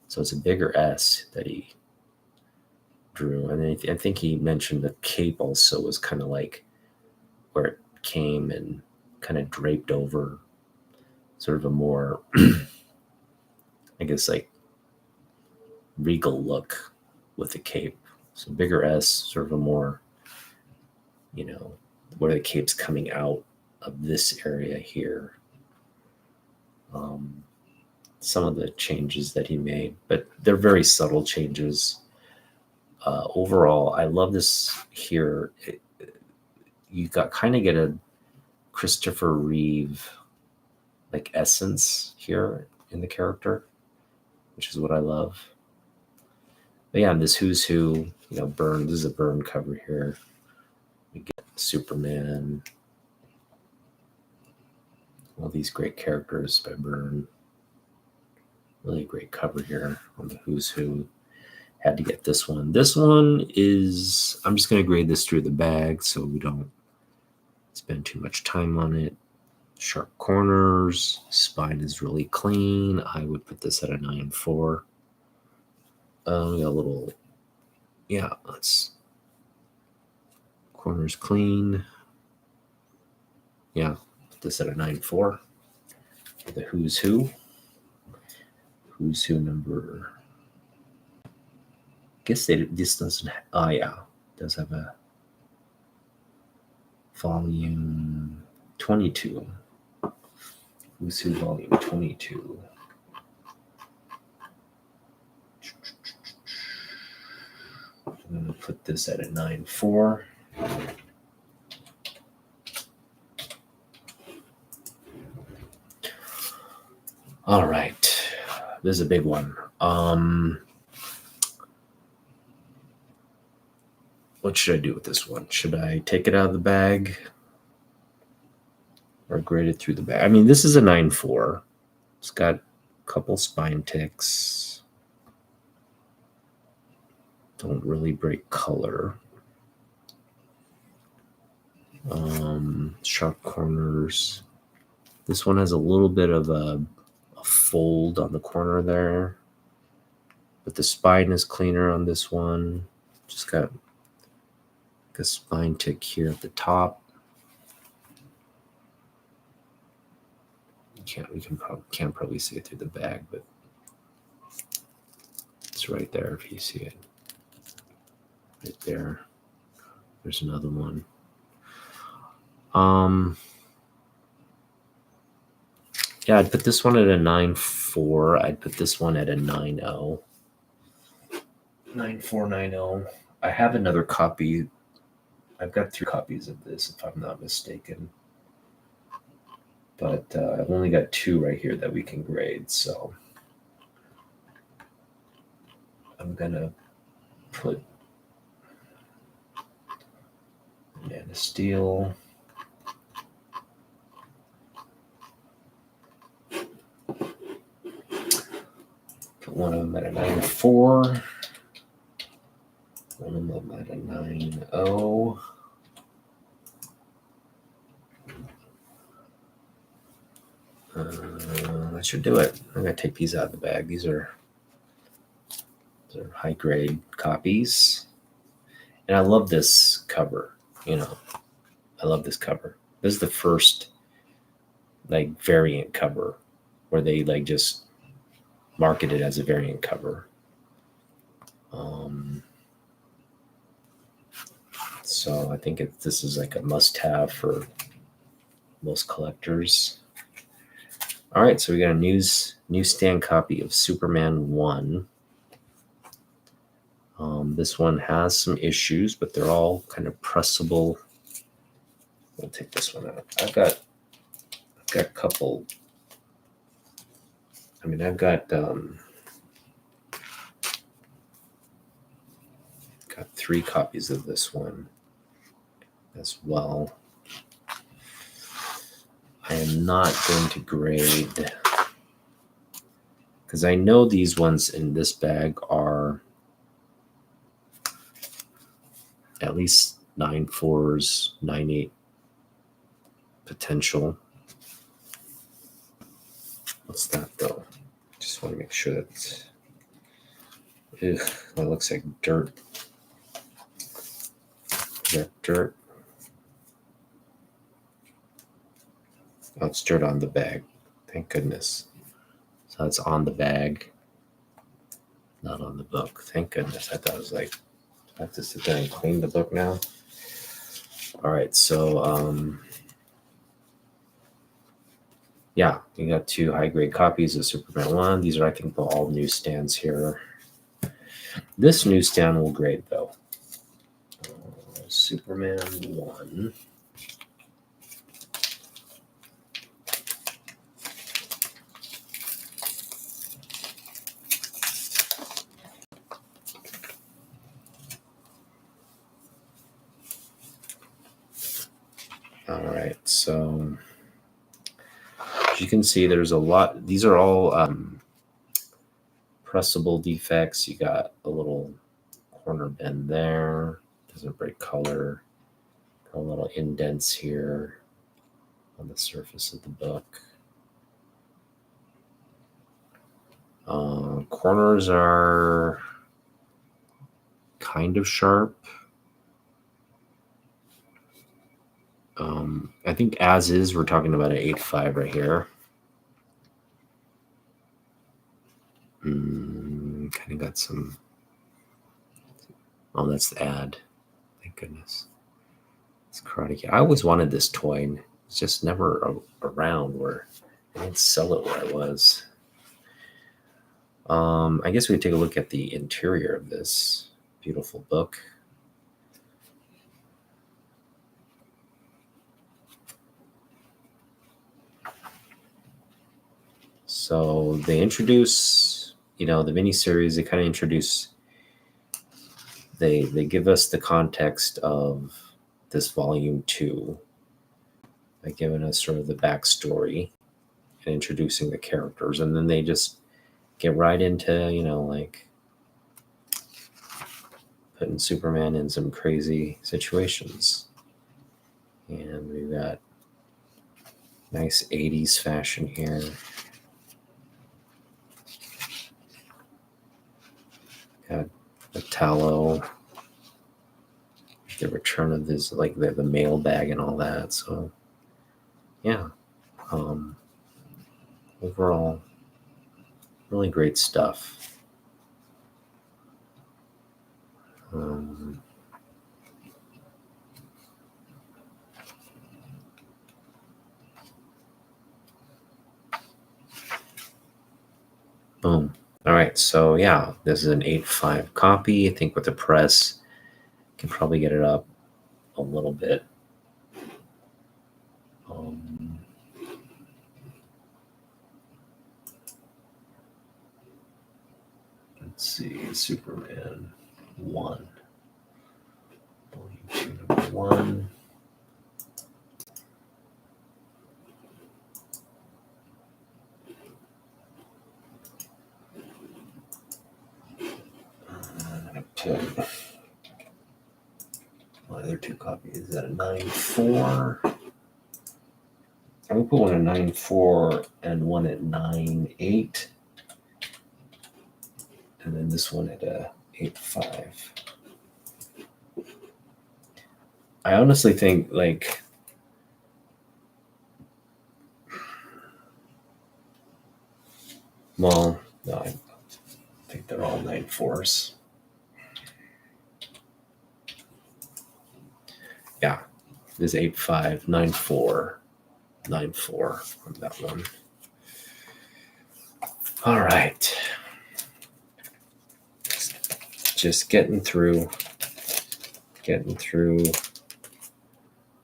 So it's a bigger S that he drew. And I think he mentioned the cape also was kind of like where it came and kind of draped over, sort of a more, I guess, like regal look with the cape. So bigger S, sort of a more, where the cape's coming out of this area here. Some of the changes that he made, but they're very subtle changes. Overall, I love this here. You kind of get a Christopher Reeve like essence here in the character, which is what I love. But yeah, this Who's Who, Byrne. This is a Byrne cover here. We get Superman. All these great characters by Byrne. Really great cover here on the Who's Who. Had to get this one. This one is, I'm just going to grade this through the bag so we don't spend too much time on it. Sharp corners. Spine is really clean. I would put this at a 9.4. We got a little, let's, corners clean. Yeah, put this at a 9.4. The Who's Who. Who's Who number, I guess this doesn't, it does have a volume 22. Who's Who volume 22. I'm going to put this at a 9.4. All right. This is a big one. What should I do with this one? Should I take it out of the bag or grade it through the bag? I mean, this is a 9.4. It's got a couple spine ticks. Don't really break color. Sharp corners. This one has a little bit of a fold on the corner there, but the spine is cleaner on this one. Just got a spine tick here at the top. Can't probably see it through the bag, but it's right there if you see it. Right there. There's another one. Yeah, I'd put this one at a 9.4. I'd put this one at a 9.0. 9.490. I have another copy. I've got 3 copies of this, if I'm not mistaken. But I've only got 2 right here that we can grade, so I'm going to put Man of Steel. Put one of them at a 9.4. One of them at a 9.0. That should do it. I'm going to take these out of the bag. These are high grade copies. And I love this cover. I love this cover. This is the first variant cover where they just market it as a variant cover. So I think this is a must-have for most collectors. All right, so we got a newsstand copy of Superman 1. This one has some issues, but they're all kind of pressable. We'll take this one out. I've got a couple. I mean, I've got 3 copies of this one as well. I am not going to grade because I know these ones in this bag are at least 9.4s, 9.8 potential. What's that though? Just want to make sure that. That looks like dirt. Is that dirt? Oh, it's dirt on the bag. Thank goodness. So it's on the bag, not on the book. Thank goodness. I thought it was like, I have to sit there and clean the book now. All right, so yeah, you got 2 high-grade copies of Superman 1. These are, I think, all newsstands here. This newsstand will grade, though. Superman 1. All right, so as you can see, there's a lot. These are all pressable defects. You got a little corner bend there. Doesn't break color. Got a little indents here on the surface of the book. Corners are kind of sharp. I think as is, we're talking about an 8.5 right here. Kind of got some. Oh, that's the ad. Thank goodness. It's Karate Kid. I always wanted this toy, and it's just never around where I didn't sell it where I was. I guess we could take a look at the interior of this beautiful book. So they introduce, the miniseries. They kind of introduce. They give us the context of this volume 2 by giving us sort of the backstory and introducing the characters, and then they just get right into, like putting Superman in some crazy situations. And we've got nice 80s fashion here. Got the tallow, the return of this, like the mail bag and all that. So yeah, overall, really great stuff. Boom. All right, so yeah, this is an 8.5 copy. I think with the press, can probably get it up a little bit. Let's see, Superman 1. Volume 2, number 1. My other 2 copies is at a 9.4. I'm gonna put one at 9.4 and one at 9.8, and then this one at a 8.5. I honestly think no, I think they're all 9.4s. Yeah, this 8.5, 9.4, 9.4 on that one. All right. Just getting through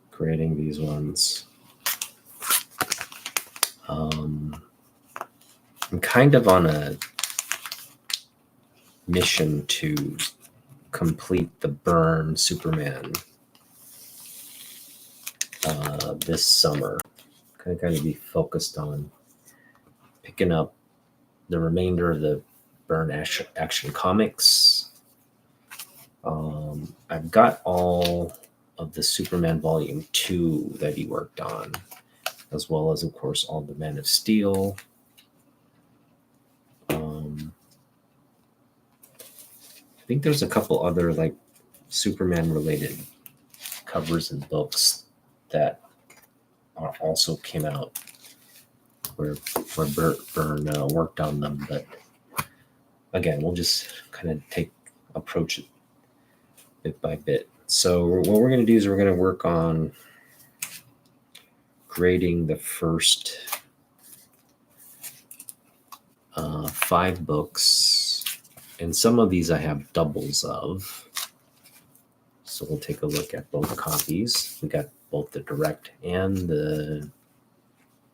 grading these ones. I'm kind of on a mission to complete the Byrne Superman this summer. Kind of be focused on picking up the remainder of the Byrne Action Comics. I've got all of the Superman Volume 2 that he worked on, as well as, of course, all the Man of Steel. I think there's a couple other like Superman related covers and books that are also came out where Byrne worked on them. But again, we'll just kind of approach it bit by bit. So what we're going to do is we're going to work on grading the first 5 books, and some of these I have doubles of. So we'll take a look at both copies. We got both the direct and the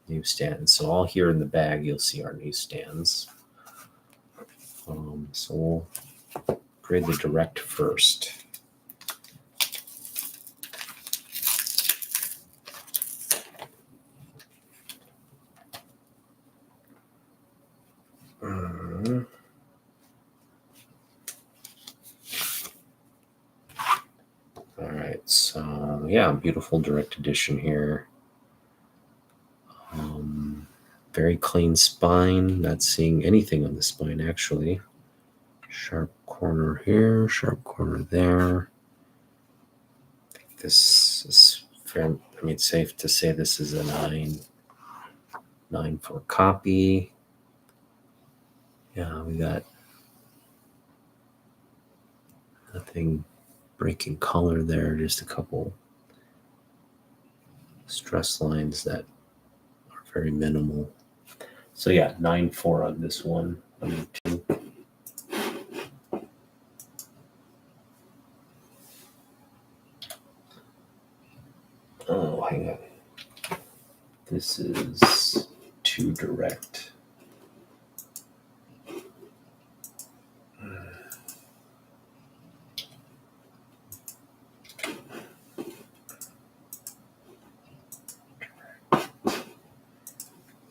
newsstand. So all here in the bag, you'll see our newsstands. So we'll grade the direct first. All right, so yeah, beautiful direct edition here. Very clean spine, not seeing anything on the spine actually. Sharp corner here, sharp corner there. I think this is fair. I mean, it's safe to say this is a 9.4 copy. Yeah, we got nothing breaking color there, just a couple stress lines that are very minimal. So yeah, 9.4 on this one. Volume 2. Oh, hang on. This is too direct.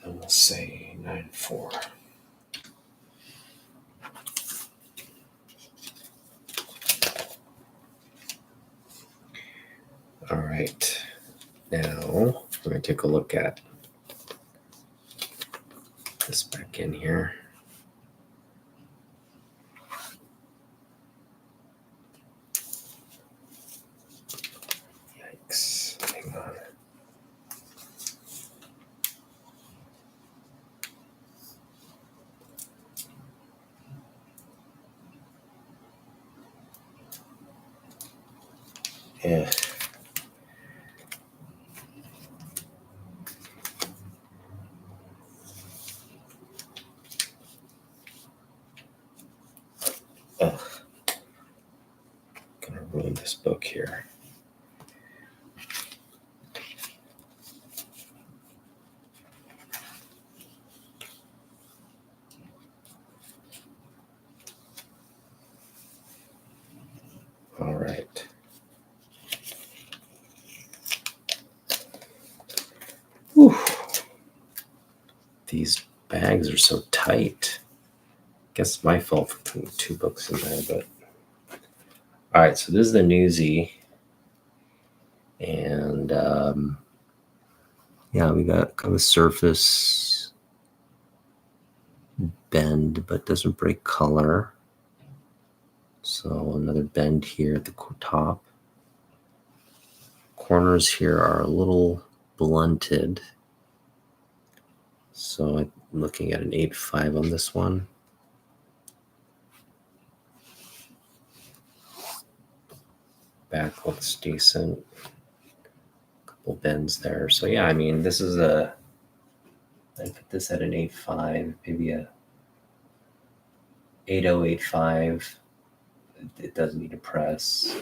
And we'll say 9.4. All right. Now we're going to take a look at this back in here. Yikes. Hang on. Yeah. Ugh. Gonna ruin this book here. All right. Whew. These bags are so tight. Guess it's my fault for putting 2 books in there, but all right. So this is the Newsy, and yeah, we got kind of a surface bend, but doesn't break color. So another bend here at the top. Corners here are a little blunted. So I'm looking at an 8.5 on this one. Back looks decent. Couple bends there. So yeah, I mean, this is I put this at an 8.5, maybe a 8.085. It does need a press.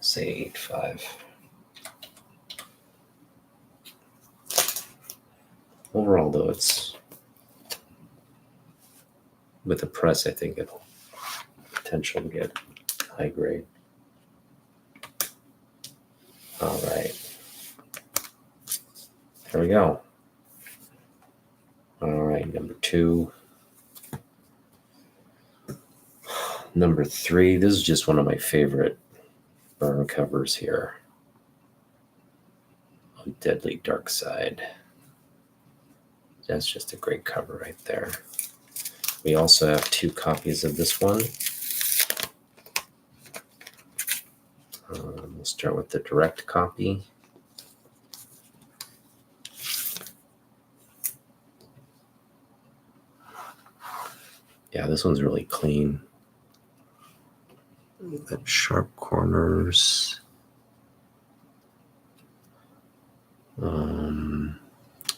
Say 8.5. Overall, though, it's with a press, I think it'll potential to get high grade. All right. There we go. All right, number 2. Number 3, this is just one of my favorite Byrne covers here. Deadly Dark Side. That's just a great cover right there. We also have 2 copies of this one. We'll start with the direct copy. Yeah, this one's really clean. Got sharp corners.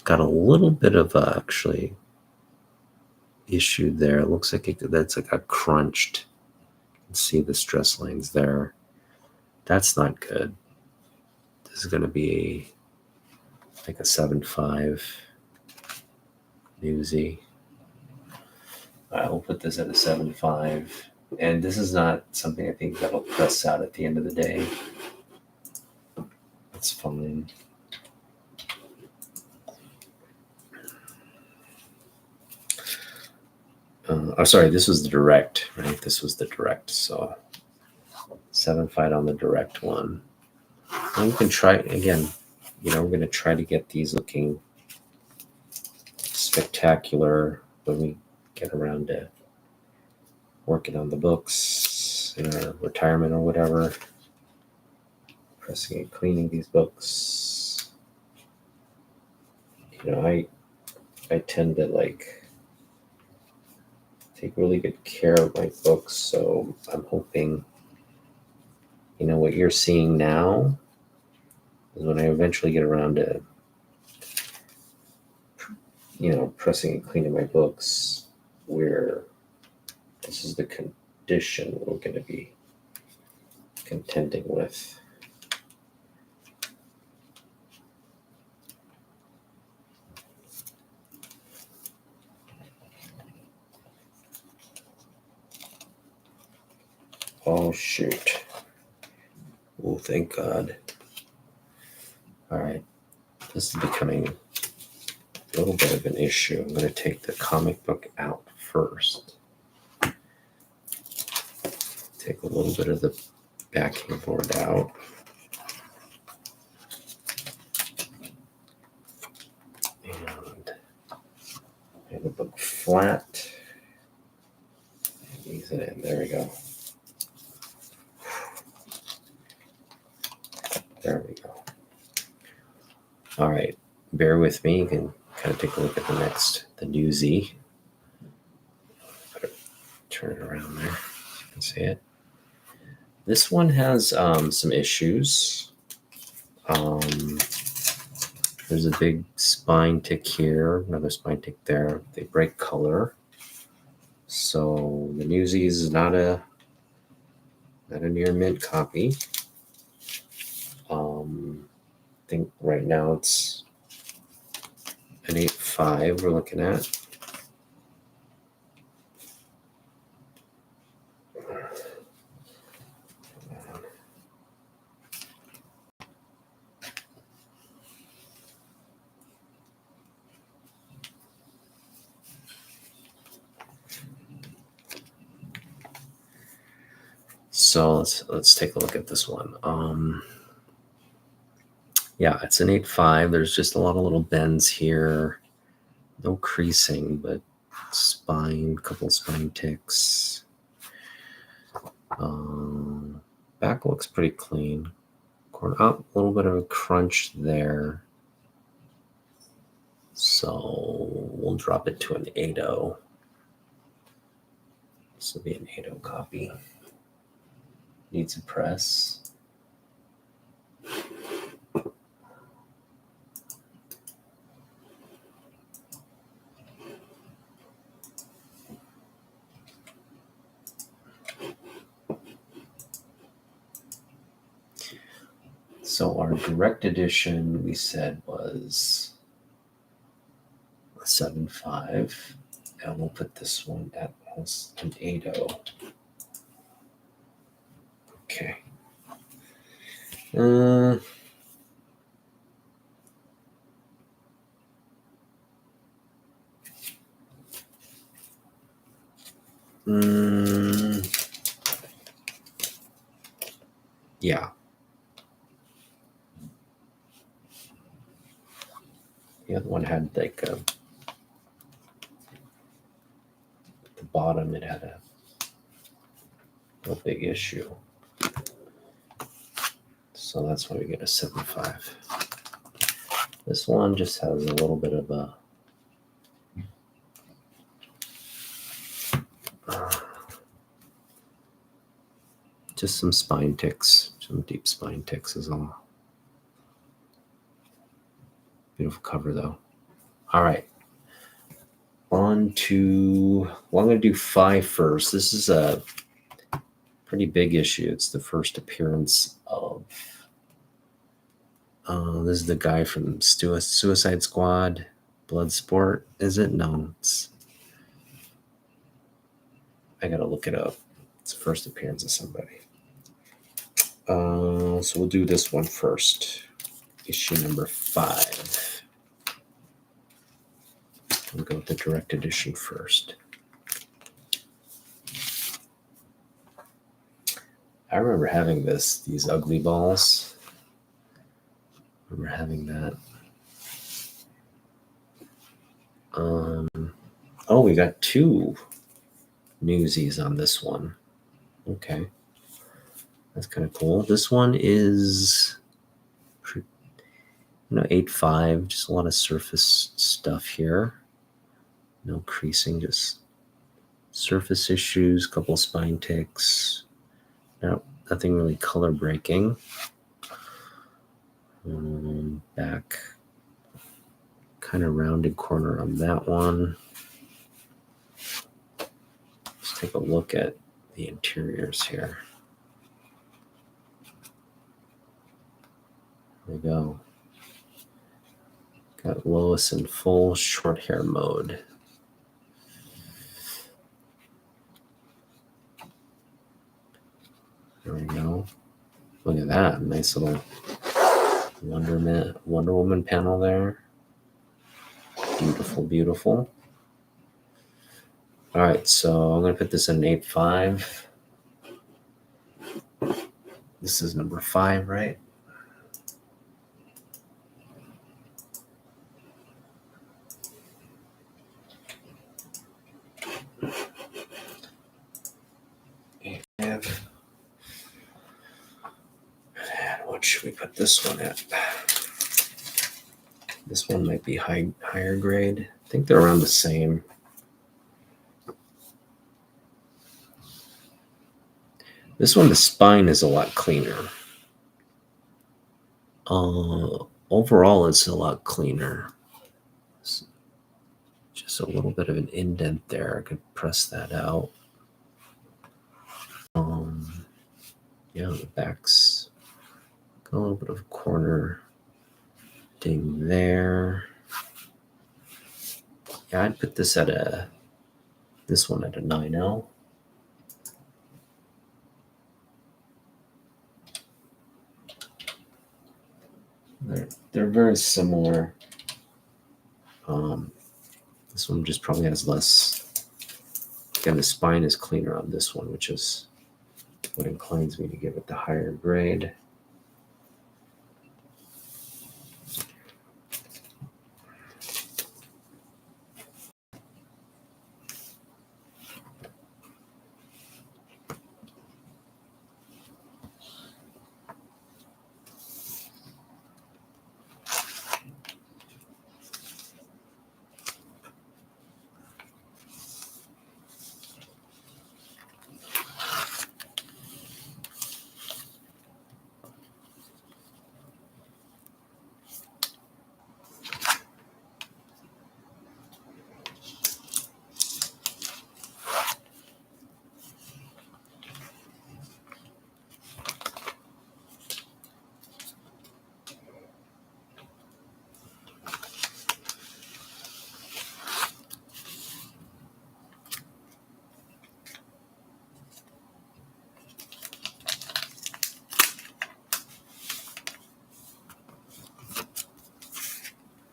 Got a little bit of actually issue there. It looks like that's like a crunched. You can see the stress lines there. That's not good. This is going to be like a 7.5 newsy. I will put this at a 7.5. And this is not something I think that'll press out at the end of the day. That's fine. Sorry, this was the direct, right? This was the direct, so 7.5 on the direct one. And we can try, again, we're going to try to get these looking spectacular when we get around to working on the books in our retirement or whatever. Pressing and cleaning these books. I tend to take really good care of my books, so I'm hoping what you're seeing now is when I eventually get around to pressing and cleaning my books, where this is the condition we're going to be contending with. Oh, shoot. Oh, thank God. All right. This is becoming a little bit of an issue. I'm going to take the comic book out first. Take a little bit of the backing board out. And have the book flat. Ease it in. There we go. There we go. All right. Bear with me. You can kind of take a look at the newsy. Turn it around there. You can see it. This one has some issues. There's a big spine tick here, another spine tick there. They break color. So the Newsies is not a near mint copy. I think right now it's an 8.5 we're looking at. So let's take a look at this one. Yeah, it's an 8.5. There's just a lot of little bends here. No creasing, but spine, couple spine ticks. Back looks pretty clean. Corner up, a little bit of a crunch there. So we'll drop it to an 8.0. This will be an 8.0 copy. Needs a press. So our direct edition, we said, was a 7.5. And we'll put this one at almost an 8.0. Okay. Yeah. The other one had like the bottom, it had a big issue. So that's why we get a 7.5. This one just has a little bit of a just some spine ticks, some deep spine ticks is all. Beautiful cover though. All right. On to, well, I'm going to do 5 first. This is a pretty big issue. It's the first appearance of, this is the guy from Suicide Squad, Bloodsport, is it? No, I got to look it up. It's the first appearance of somebody. So we'll do this one first. Issue number 5. We'll go with the direct edition first. I remember having these ugly balls. I remember having that. Oh, we got 2 Newsies on this one. Okay. That's kind of cool. This one is 8.5, just a lot of surface stuff here. No creasing, just surface issues, couple of spine ticks. No, nothing really color breaking. Back, kind of rounded corner on that one. Let's take a look at the interiors here. There we go. Got Lois in full short hair mode. There we go. Look at that. Nice little Wonder Woman panel there. Beautiful, beautiful. All right, so I'm going to put this at an 8.5. This is number 5, right? And what should we put this one at? This one might be higher grade. I think they're around the same. This one, the spine is a lot cleaner. Overall, it's a lot cleaner. Just a little bit of an indent there. I could press that out. Yeah, the back's got a little bit of a corner ding there. Yeah, I'd put this this one at a 9L. They're very similar. This one just probably has less. Again, the spine is cleaner on this one, which is what inclines me to give it the higher grade.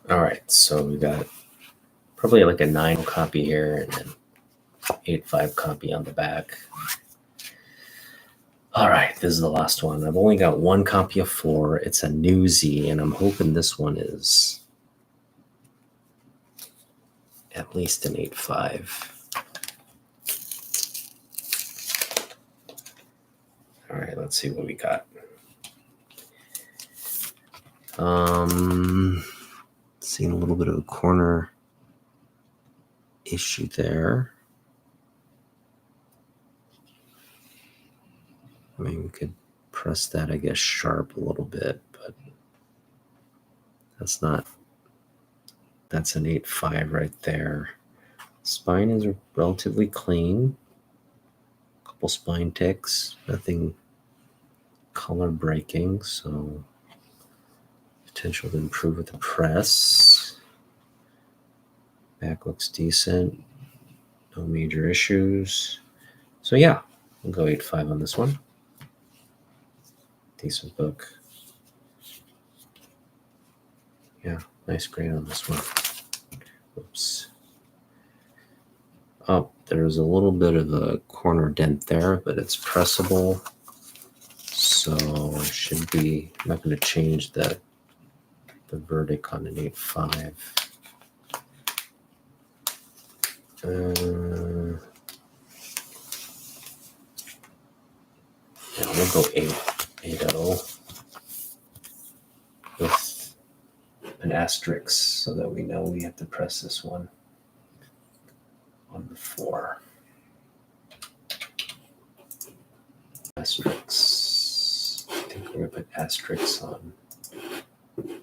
All right, so we got probably like a 9 copy here and then 8.5 copy on the back. All right, this is the last one. I've only got one copy of 4. It's a newsie, and I'm hoping this one is at least an 8.5. All right, let's see what we got. Seeing a little bit of a corner issue there. I mean, we could press that, I guess, sharp a little bit, but that's an 8.5 right there. Spine is relatively clean. A couple spine ticks, nothing color breaking, so potential to improve with the press. Back looks decent. No major issues. So yeah, we'll go 8.5 on this one. Decent book. Yeah, nice grade on this one. Oops. Oh, there's a little bit of a corner dent there, but it's pressable. So it should be, I'm not going to change the verdict on an 8.5. Yeah, we'll go 8.0 with an asterisk so that we know we have to press this one on the 4. Asterisks. I think we're going to put asterisks on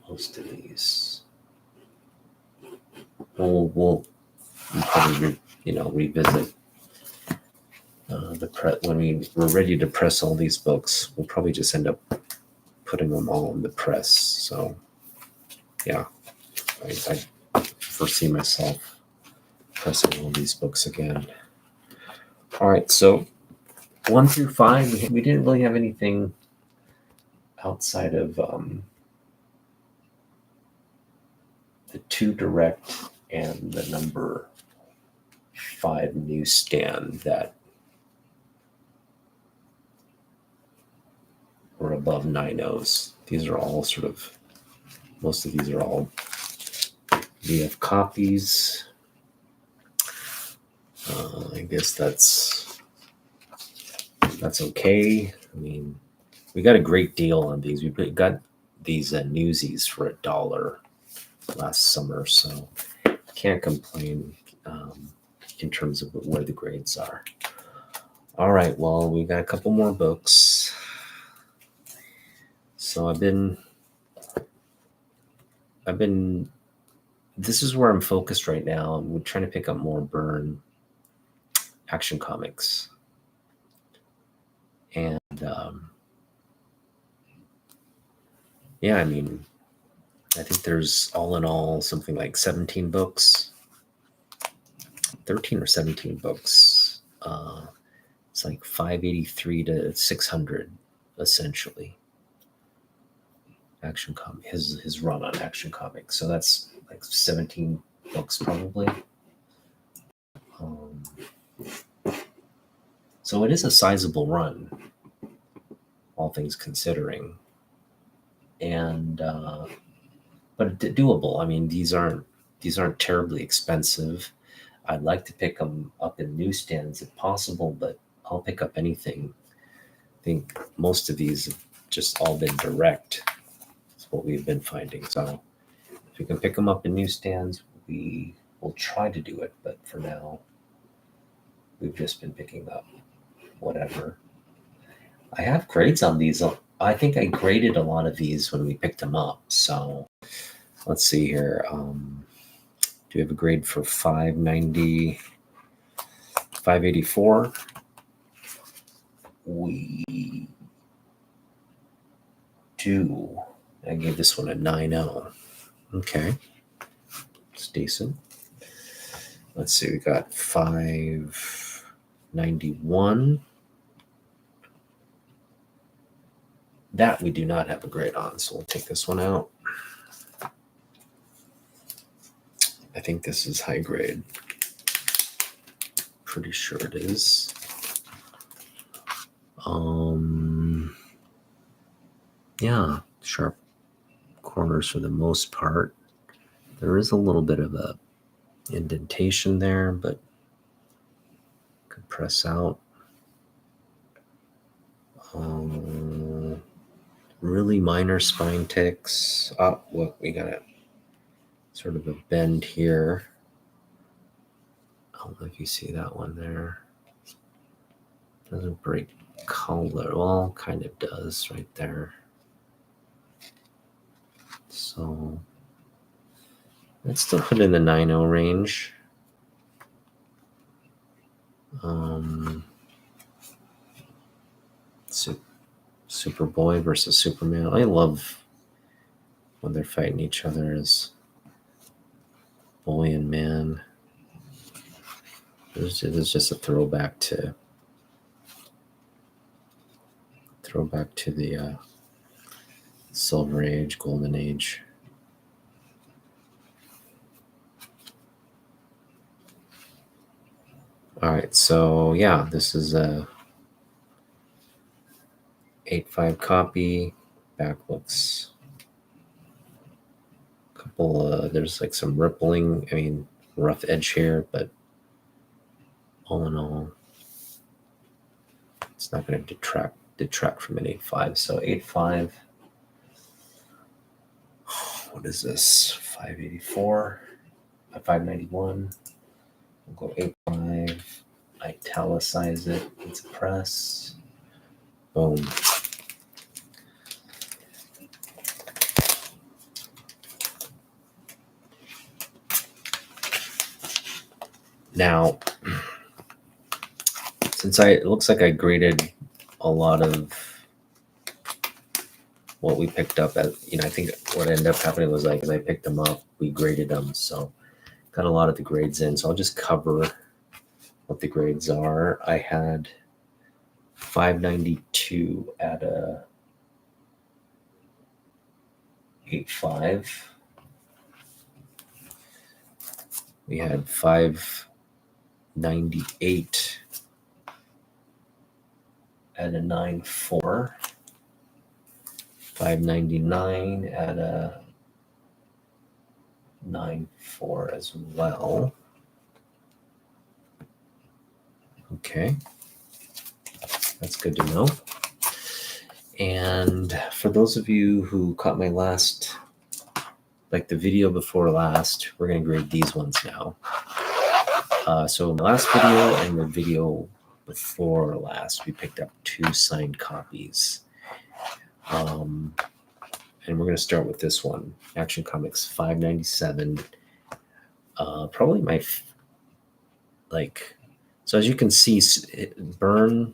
most of these. We'll probably revisit when we're ready to press all these books. We'll probably just end up putting them all in the press. So yeah, I foresee myself pressing all these books again. All right, so 1 through 5, we didn't really have anything outside of the 2 direct and the number 5 newsstand that were above 9.0s. These are all most of these are all VF copies. I guess that's okay. I mean, we got a great deal on these. We got these newsies for $1 last summer, so can't complain in terms of where the grades are. All right, well, we got a couple more books. So I've been this is where I'm focused right now. I'm trying to pick up more Byrne Action Comics. And yeah, I mean, I think there's all in all something like 17 books, 13 or 17 books. It's like 583 to 600 essentially. Action Comic, his run on Action Comics. So that's like 17 books probably. So it is a sizable run, all things considering, and but doable. I mean, these aren't terribly expensive. I'd like to pick them up in newsstands if possible, but I'll pick up anything. I think most of these have just all been direct. That's what we've been finding. So if we can pick them up in newsstands, we will try to do it. But for now, we've just been picking up whatever. I have grades on these. I think I graded a lot of these when we picked them up. So let's see here. Do we have a grade for 590, 584? We do. I gave this one a 9.0. Okay. It's decent. Let's see. We got 591. That we do not have a grade on, so we'll take this one out. I think this is high grade. Pretty sure it is. yeah, sharp corners for the most part. There is a little bit of a indentation there, but could press out. Really minor spine ticks. Oh, look, we got a sort of a bend here. I don't know if you see that one there. Doesn't break color. Well, kind of does right there. So let's still put in the 9.0 range. Superboy versus Superman. I love when they're fighting each other as boy and man. This is just a throwback to the Silver Age, Golden Age. All right, so yeah, this is a 8.5 copy. Back looks couple. There's like some rippling. I mean, rough edge here, but all in all, it's not going to detract from an 8.5. So 8.5. What is this? 584, 591. We'll go 8.5. Italicize it. It's a press. Boom. Now, since it looks like I graded a lot of what we picked up at, I think what ended up happening was like, as I picked them up, we graded them. So got a lot of the grades in. So I'll just cover what the grades are. I had 592 at a 8.5. We had 598 at a 9.4. 599 at a 9.4 as well. Okay, that's good to know. And for those of you who caught my last, like the video before last, we're going to grade these ones now. So my last video and the video before last, we picked up 2 signed copies. And we're going to start with this one, Action Comics 597. Probably my, so as you can see, Byrne,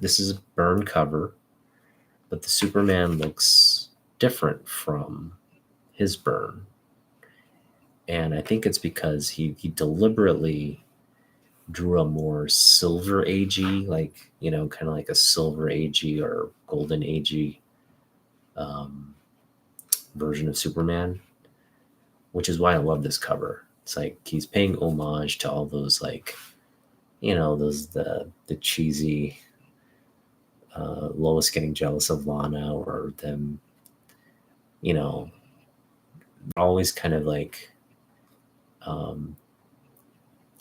this is a Byrne cover, but the Superman looks different from his Byrne. And I think it's because he deliberately drew a more silver agey, kind of like a silver agey or golden agey version of Superman, which is why I love this cover. It's like he's paying homage to all those the cheesy Lois getting jealous of Lana, or them, always kind of like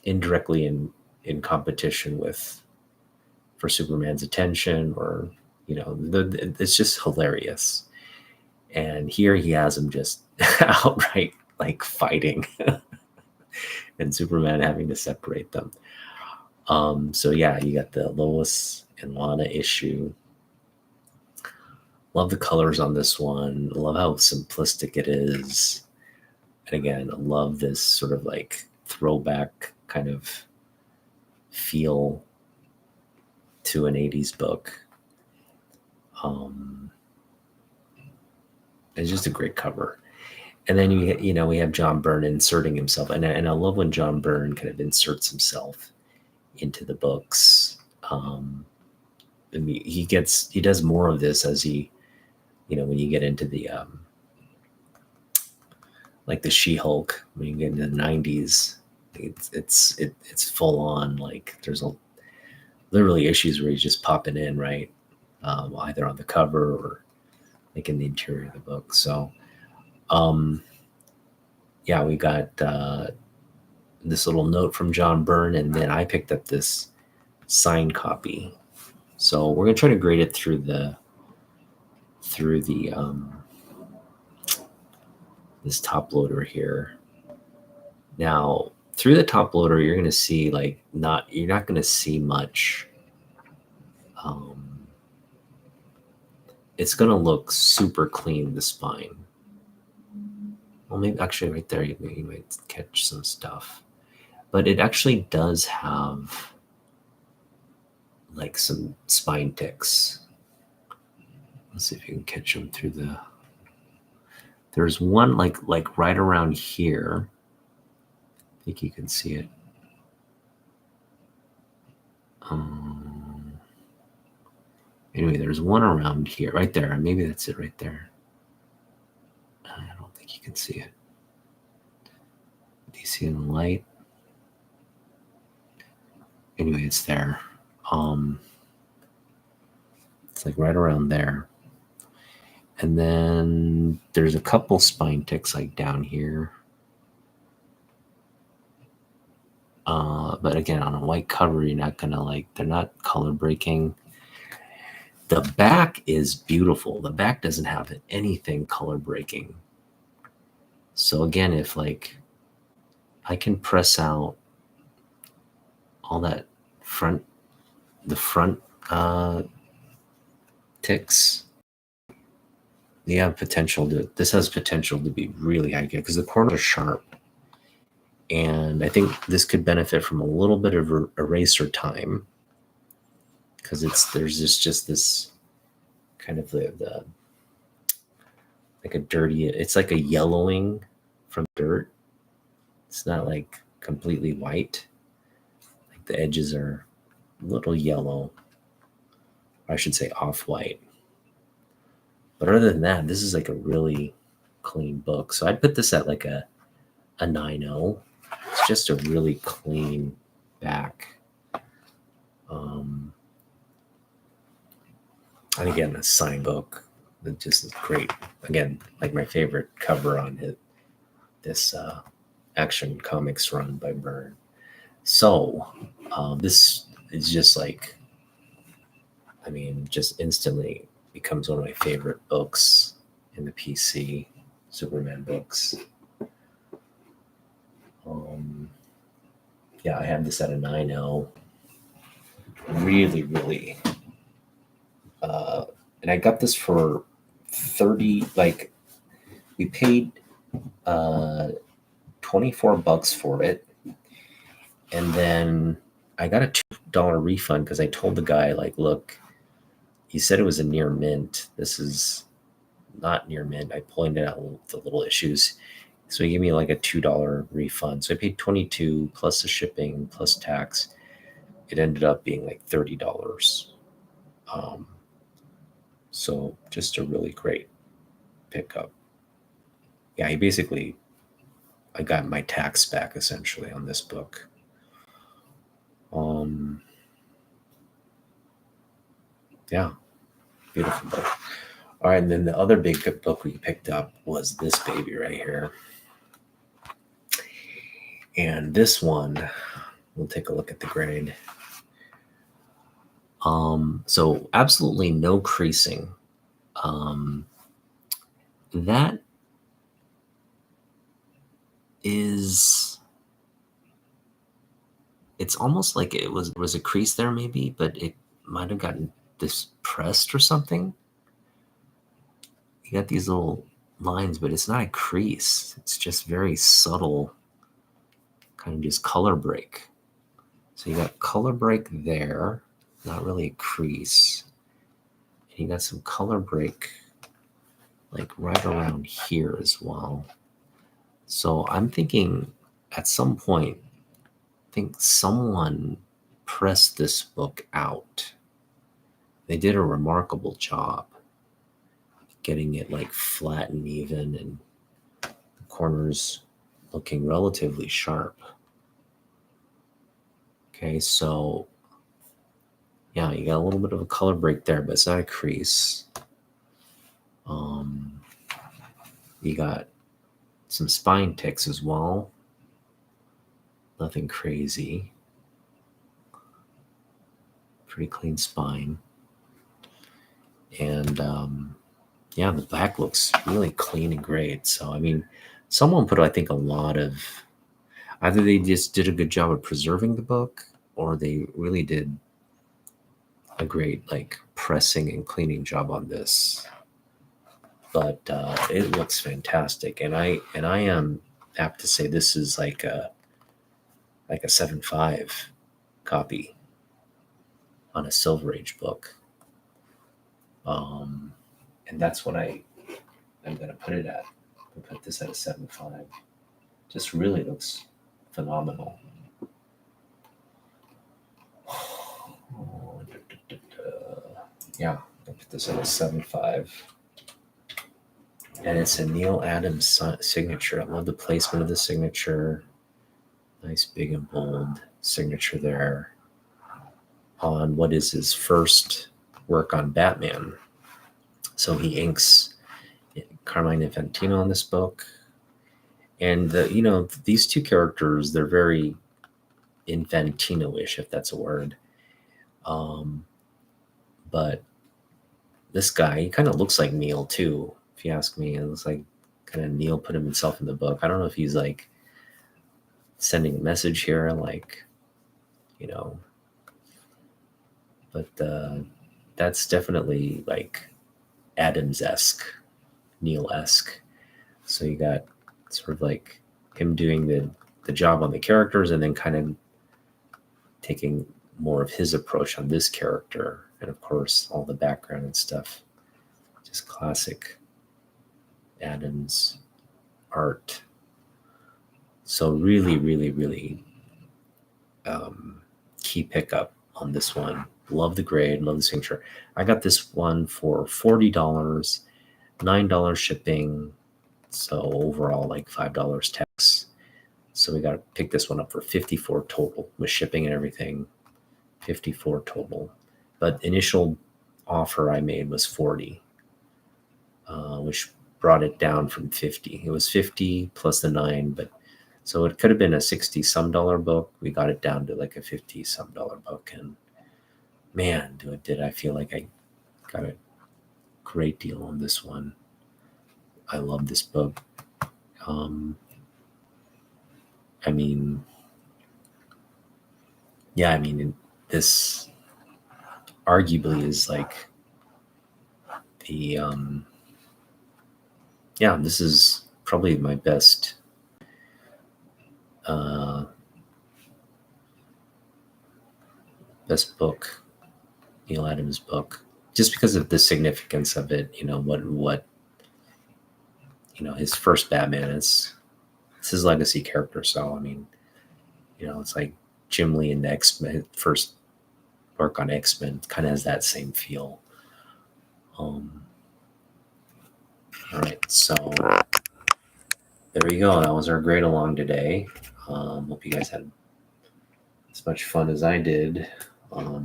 indirectly in competition for Superman's attention, or it's just hilarious. And here he has him just outright like fighting and Superman having to separate them. So yeah, you got the Lois and Lana issue. Love the colors on this one. Love how simplistic it is. And again, I love this sort of like throwback kind of feel to an 80s book. It's just a great cover. And then we have John Byrne inserting himself, and I love when John Byrne kind of inserts himself into the books. He does more of this as he, when you get into the like the She-Hulk, when you get into the 90s, it's full on, like there's literally issues where he's just popping in, right? Either on the cover or like in the interior of the book. So, yeah, we got this little note from John Byrne, and then I picked up this signed copy. So we're gonna try to grade it through the this top loader here. Now through the top loader, you're gonna see you're not gonna see much. It's gonna look super clean, the spine. Well, maybe actually right there you might catch some stuff, but it actually does have like some spine ticks. Let's see if you can catch them through the. There's one like right around here. I think you can see it. Anyway, there's one around here, right there. Maybe that's it right there. I don't think you can see it. Do you see it in the light? Anyway, it's there. It's like right around there. And then there's a couple spine ticks like down here. But again, on a white cover, you're not gonna they're not color breaking. The back is beautiful. The back doesn't have anything color breaking. So again, if I can press out all that the front ticks, this has potential to be really high because the corners are sharp. And I think this could benefit from a little bit of eraser time because there's just this kind of the like a dirty, it's like a yellowing from dirt. It's not like completely white. Like the edges are a little yellow. Or I should say off-white. But other than that, this is like a really clean book. So I'd put this at like a 9.0. It's just a really clean back. And again, a signed book that just is great. Again, like my favorite cover on this Action Comics run by Byrne. So this is just just instantly becomes one of my favorite books in the PC Superman books. Yeah, I have this at a 9.0. Really, really. And I got this for 30, we paid $24 for it. And then I got a $2 refund because I told the guy, look, he said it was a near mint. This is not near mint. I pointed out the little issues. So he gave me like a $2 refund. So I paid $22 plus the shipping plus tax. It ended up being like $30. So just a really great pickup. Yeah, I got my tax back essentially on this book. Yeah, beautiful book. All right, and then the other big book we picked up was this baby right here. And this one, we'll take a look at the grade. So absolutely no creasing. That is, it's almost like it was a crease there maybe, but it might have gotten pressed or something. You got these little lines, but it's not a crease. It's just very subtle, kind of just color break. So you got color break there, not really a crease. And you got some color break like right around here as well. So I'm thinking at some point, I think someone pressed this book out. They did a remarkable job getting it like flat and even and the corners looking relatively sharp. Okay, so yeah, you got a little bit of a color break there, but it's not a crease. You got some spine ticks as well. Nothing crazy. Pretty clean spine. And yeah, the back looks really clean and great. So, I mean, someone put, I think, a lot of, either they just did a good job of preserving the book, or they really did a great like pressing and cleaning job on this. But it looks fantastic, and I am apt to say this is like a 7.5 copy on a Silver Age book. And that's what I'm going to put it at. I'll put this at a 7.5. Just really looks phenomenal. Yeah, I'll put this at a 7.5. And it's a Neil Adams signature. I love the placement of the signature. Nice big and bold signature there on what is his first work on Batman. So he inks Carmine Infantino on this book. And, these two characters, they're very Infantino-ish, if that's a word. But this guy, he kind of looks like Neil, too, if you ask me. It looks like kind of Neil put himself in the book. I don't know if he's, like, sending a message here, like, but that's definitely, like, Adams-esque, Neil-esque. So you got sort of like him doing the job on the characters, and then kind of taking more of his approach on this character, and of course all the background and stuff, just classic Adams art. So really, really, really key pickup on this one. Love the grade, love the signature. I got this one for $40, $9 shipping, so overall like $5 tax. So we got to pick this one up for 54 total with shipping and everything. 54 total. But initial offer I made was 40, which brought it down from 50. It was 50 plus the 9, but so it could have been a 60 some dollar book. We got it down to like a 50 some dollar book, and man, did I feel like I got a great deal on this one. I love this book. I mean, this arguably is like the this is probably my best book, Neil Adams book, just because of the significance of it. What his first Batman is. It's his legacy character. So I mean, it's like Jim Lee and X-Men, first work on X-Men, kind of has that same feel. All right, so there you go. That was our grade along today. Hope you guys had as much fun as I did. But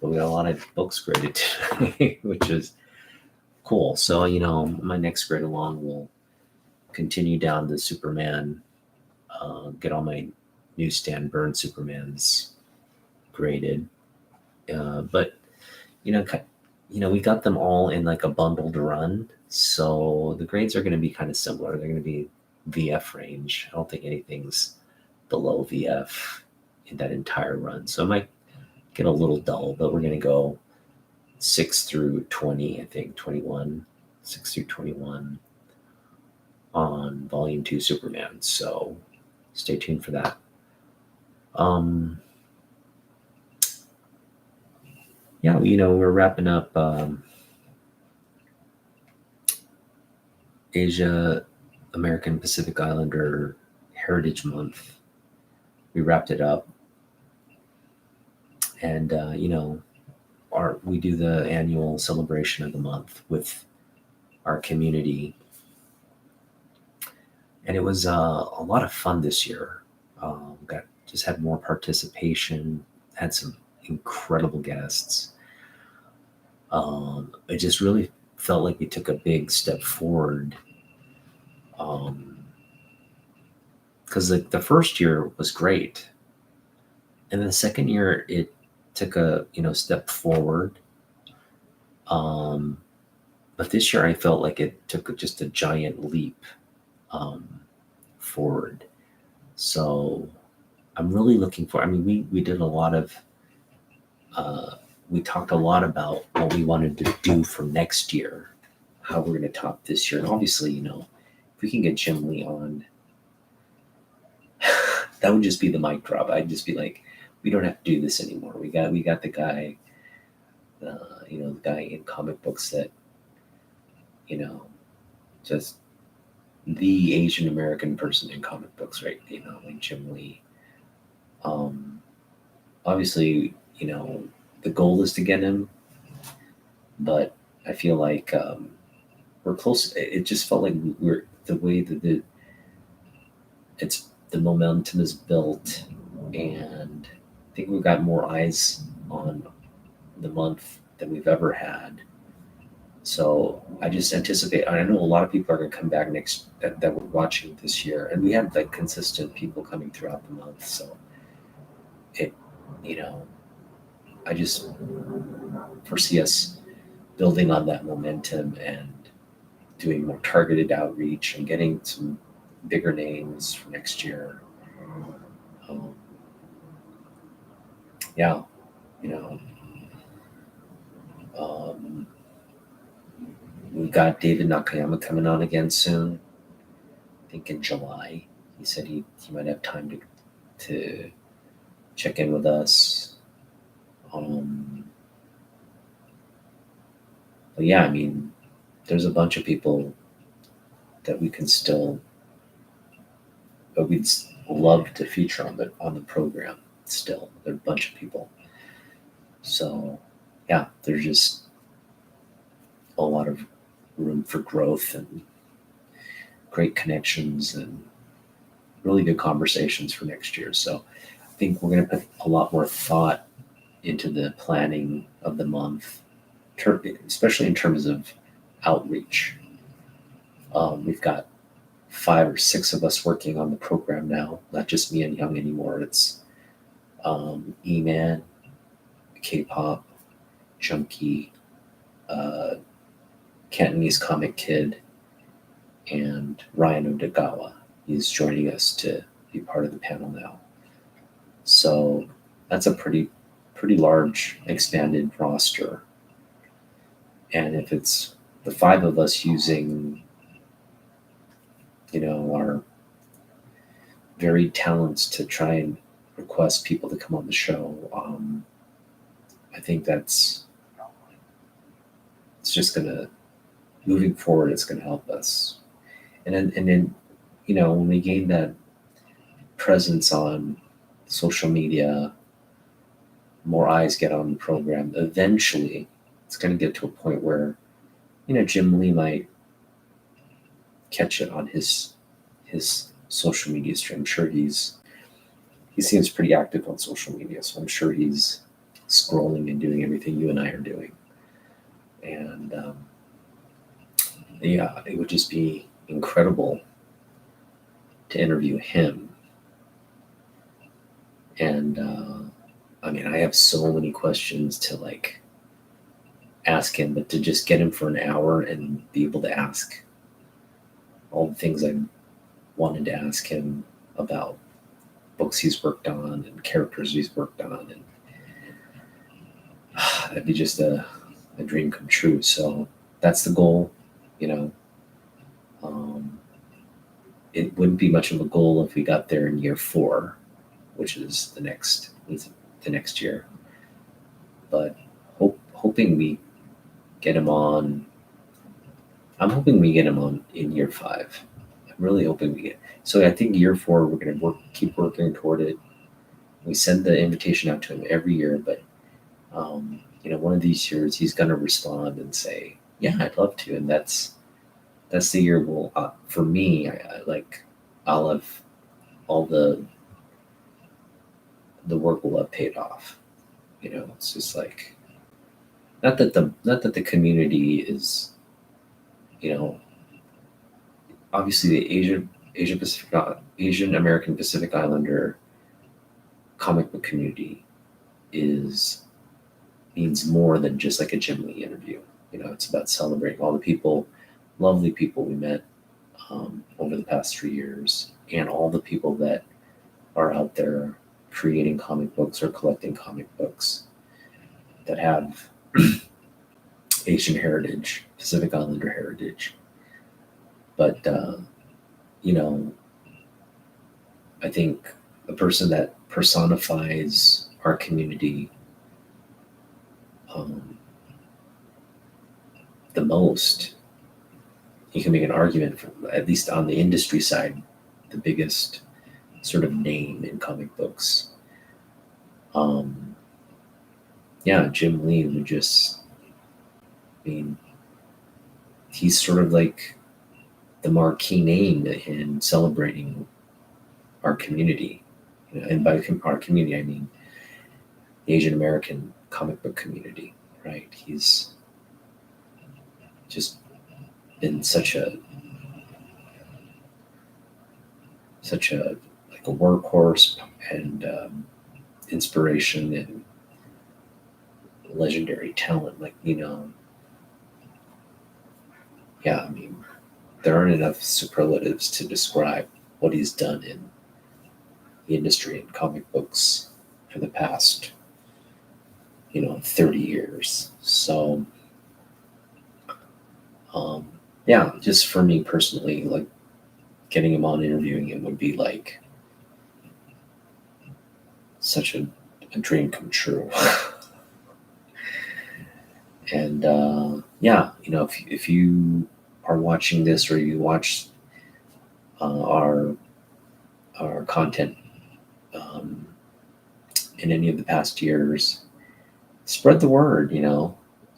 we got a lot of books graded today, which is cool. So, my next grade along will continue down the Superman, get all my newsstand Byrne Supermans graded. But, we got them all in like a bundled run. So the grades are going to be kind of similar. They're going to be VF range. I don't think anything's below VF in that entire run. So it might get a little dull, but we're going to go 6 through 20, I think 21, 6 through 21 on Volume 2 Superman. So stay tuned for that. We're wrapping up Asia American Pacific Islander Heritage Month. We wrapped it up, and we do the annual celebration of the month with our community, and it was a lot of fun this year. Just had more participation, had some incredible guests. It just really felt like we took a big step forward. Because like the first year was great, and the second year it took a step forward. But this year I felt like it took just a giant leap um, forward. So I'm really looking for. I mean, we did a lot of. We talked a lot about what we wanted to do for next year, how we're going to top this year, and obviously, if we can get Jim Lee on, that would just be the mic drop. I'd just be like, we don't have to do this anymore. We got the guy, the guy in comic books that, just the Asian American person in comic books, right? Like Jim Lee. Obviously, the goal is to get him, but I feel like we're close. It just felt like we're the way that the momentum is built, and I think we've got more eyes on the month than we've ever had. So I just anticipate. I know a lot of people are going to come back that were watching this year, and we had like consistent people coming throughout the month. So it, I just foresee us building on that momentum and doing more targeted outreach and getting some bigger names for next year. Um, yeah, you know, um, we've got David Nakayama coming on again soon. I think in July. He said he might have time to check in with us. But yeah, I mean, there's a bunch of people that we can still, but we'd love to feature on the program. Still, there are a bunch of people. So yeah, there's just a lot of room for growth and great connections and really good conversations for next year. So I think we're going to put a lot more thought into the planning of the month, especially in terms of outreach. We've got 5 or 6 of us working on the program now, not just me and Young anymore. It's E-Man, K-Pop, Junkie, Cantonese Comic Kid, and Ryan Odagawa. He's joining us to be part of the panel now. So that's a pretty large expanded roster. And if it's the 5 of us using, our varied talents to try and request people to come on the show, I think it's just gonna, moving forward, it's gonna help us. And then when we gain that presence on social media, more eyes get on the program. Eventually, it's going to get to a point where, Jim Lee might catch it on his social media stream. I'm sure he seems pretty active on social media, so I'm sure he's scrolling and doing everything you and I are doing. And yeah, it would just be incredible to interview him. And I mean, I have so many questions to ask him, but to just get him for an hour and be able to ask all the things I wanted to ask him about books he's worked on and characters he's worked on, and that'd be just a dream come true. So that's the goal. It wouldn't be much of a goal if we got there in year 4, which is the next year. But hoping we get him on. I'm hoping we get him on in year 5. I'm really hoping we get. So I think year 4 we're going to keep working toward it. We send the invitation out to him every year, but one of these years he's going to respond and say, "Yeah, I'd love to," and that's the year we'll. For me, I'll have all the work will have paid off. It's just like not that the community is you know, obviously the Asian American Pacific Islander comic book community means more than just like a Jim Lee interview. It's about celebrating all the people, lovely people we met over the past 3 years, and all the people that are out there creating comic books or collecting comic books that have Asian heritage, Pacific Islander heritage. But, I think the person that personifies our community the most, you can make an argument for, at least on the industry side, the biggest sort of name in comic books. Jim Lee would just, he's sort of like the marquee name in celebrating our community. And by our community, I mean the Asian American comic book community, right? He's just been such a like a workhorse and inspiration and legendary talent. There aren't enough superlatives to describe what he's done in the industry and comic books for the past 30 years. So just for me personally, like getting him on, interviewing him would be like such a dream come true. And if you are watching this, or you watch our content in any of the past years, spread the word.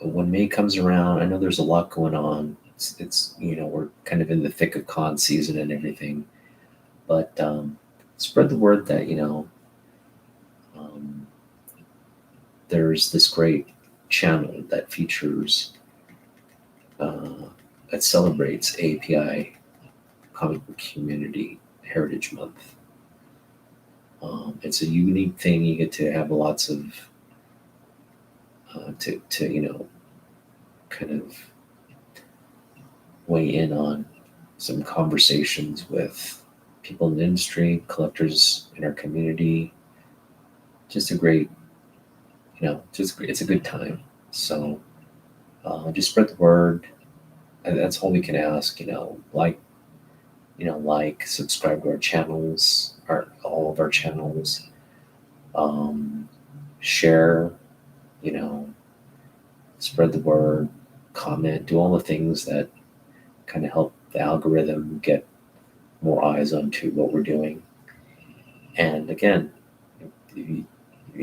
When May comes around, I know there's a lot going on. It's we're kind of in the thick of con season and everything, but spread the word that there's this great channel that features that celebrates API Comic Book Community Heritage Month. It's a unique thing. You get to have lots of to kind of weigh in on some conversations with people in the industry, collectors in our community. Just a great, it's a good time. So just spread the word. And that's all we can ask. Subscribe to our channels, all of our channels. Share, spread the word, comment, do all the things that kind of help the algorithm get more eyes onto what we're doing. And again, if you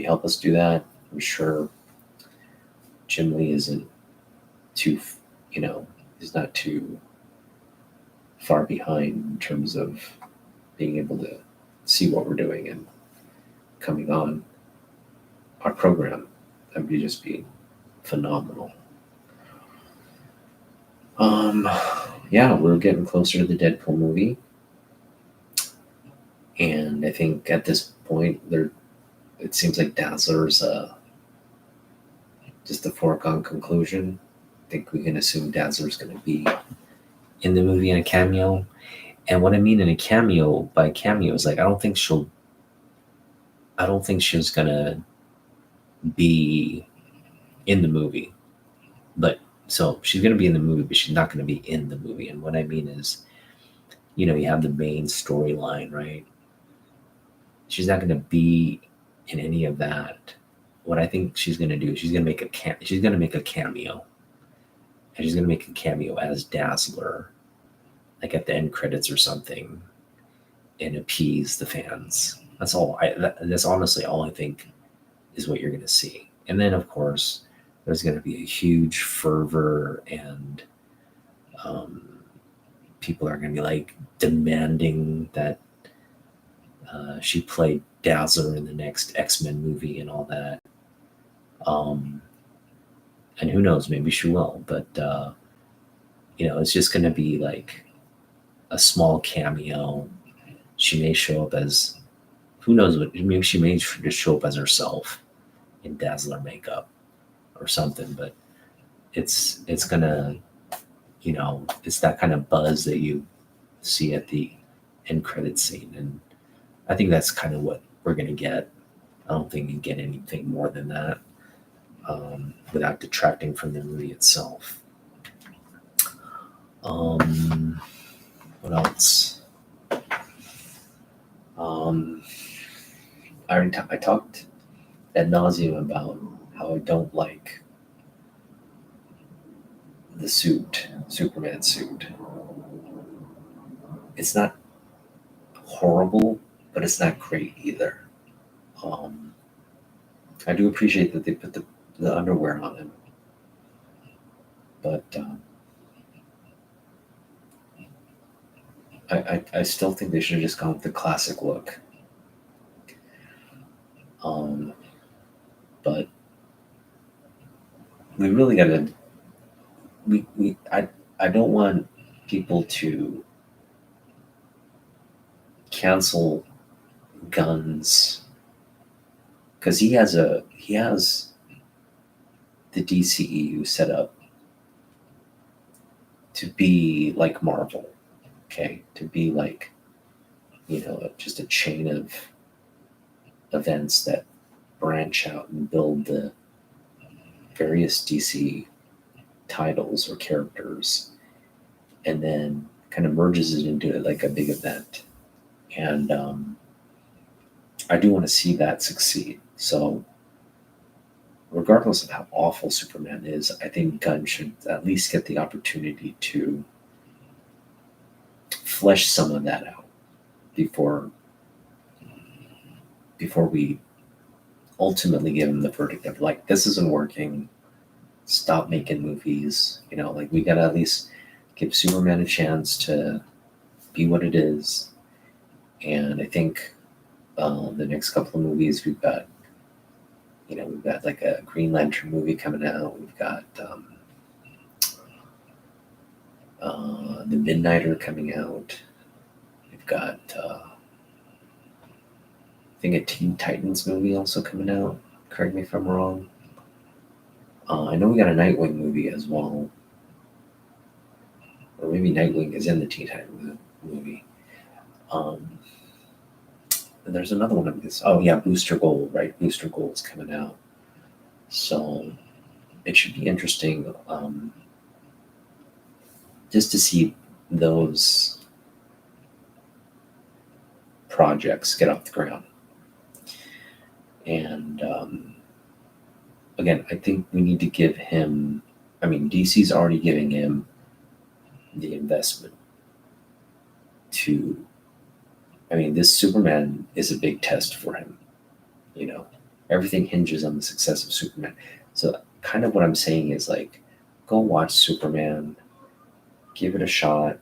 help us do that, I'm sure Jim Lee isn't too, he's not too far behind in terms of being able to see what we're doing and coming on our program. That would just be phenomenal. We're getting closer to the Deadpool movie, and I think at this point it seems like Dazzler's just a foregone conclusion. I think we can assume Dazzler's going to be in the movie in a cameo. And what I mean in a cameo, by cameo, is like I don't think she's going to be in the movie. But so she's going to be in the movie, but she's not going to be in the movie. And what I mean is, you have the main storyline, right? She's not going to be in any of that. What I think she's going to do, she's going to make a cameo, and she's going to make a cameo as Dazzler, like at the end credits or something, and appease the fans. That's all. That's honestly all I think is what you're going to see. And then, of course, there's going to be a huge fervor, and people are going to be like demanding that she played Dazzler in the next X-Men movie and all that. And who knows, maybe she will. But it's just going to be like a small cameo. She may show up as, who knows what, maybe she may just show up as herself in Dazzler makeup or something, but it's gonna, it's that kind of buzz that you see at the end credit scene. And I think that's kind of what we're gonna get. I don't think you get anything more than that, without detracting from the movie itself. What else? I talked ad nauseum about how I don't like the suit, Superman suit. It's not horrible, but it's not great either. Um, I do appreciate that they put the underwear on him, but I still think they should have just gone with the classic look. But we really got to. I don't want people to cancel Gunn's, because he has the DCEU set up to be like Marvel, okay, to be like, just a chain of events that branch out and build the various DC titles or characters, and then kind of merges it into like a big event. And I do want to see that succeed. So regardless of how awful Superman is, I think Gunn should at least get the opportunity to flesh some of that out before we ultimately give him the verdict of like, this isn't working, stop making movies. Like, we gotta at least give Superman a chance to be what it is. And I think the next couple of movies we've got like a Green Lantern movie coming out. We've got the Midnighter coming out. We've got I think a Teen Titans movie also coming out. Correct me if I'm wrong. I know we got a Nightwing movie as well, or maybe Nightwing is in the Teen Titans movie. And there's another one of this. Oh yeah, Booster Gold, right? Booster Gold is coming out, so it should be interesting, just to see those projects get off the ground. And again, I think we need to give him. I mean, DC's already giving him the investment to. I mean, this Superman is a big test for him. Everything hinges on the success of Superman. So, kind of what I'm saying is like, go watch Superman, give it a shot.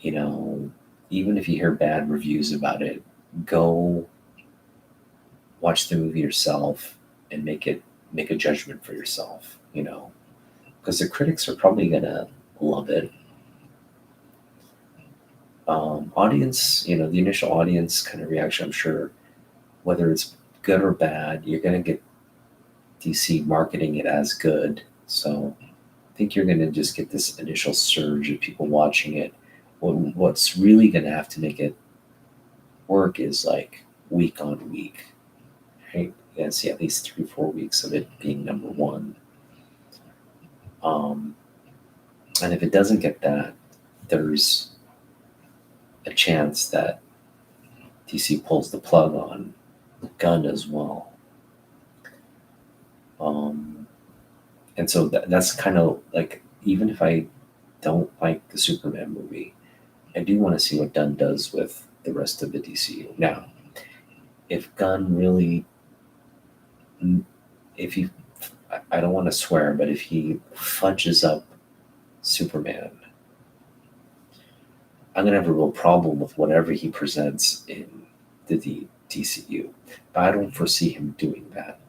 Even if you hear bad reviews about it, go watch the movie yourself and make a judgment for yourself. Because the critics are probably gonna love it. Audience, the initial audience kind of reaction, I'm sure, whether it's good or bad, you're going to get DC marketing it as good. So I think you're going to just get this initial surge of people watching it. What's really going to have to make it work is like week on week, right? You're going to see at least 3-4 weeks of it being number one. And if it doesn't get that, there's a chance that DC pulls the plug on Gunn as well. And so that's kind of like, even if I don't like the Superman movie, I do want to see what Gunn does with the rest of the DCU. Now, if Gunn really, I don't want to swear, but if he fudges up Superman, I'm going to have a real problem with whatever he presents in the DCU. But I don't foresee him doing that.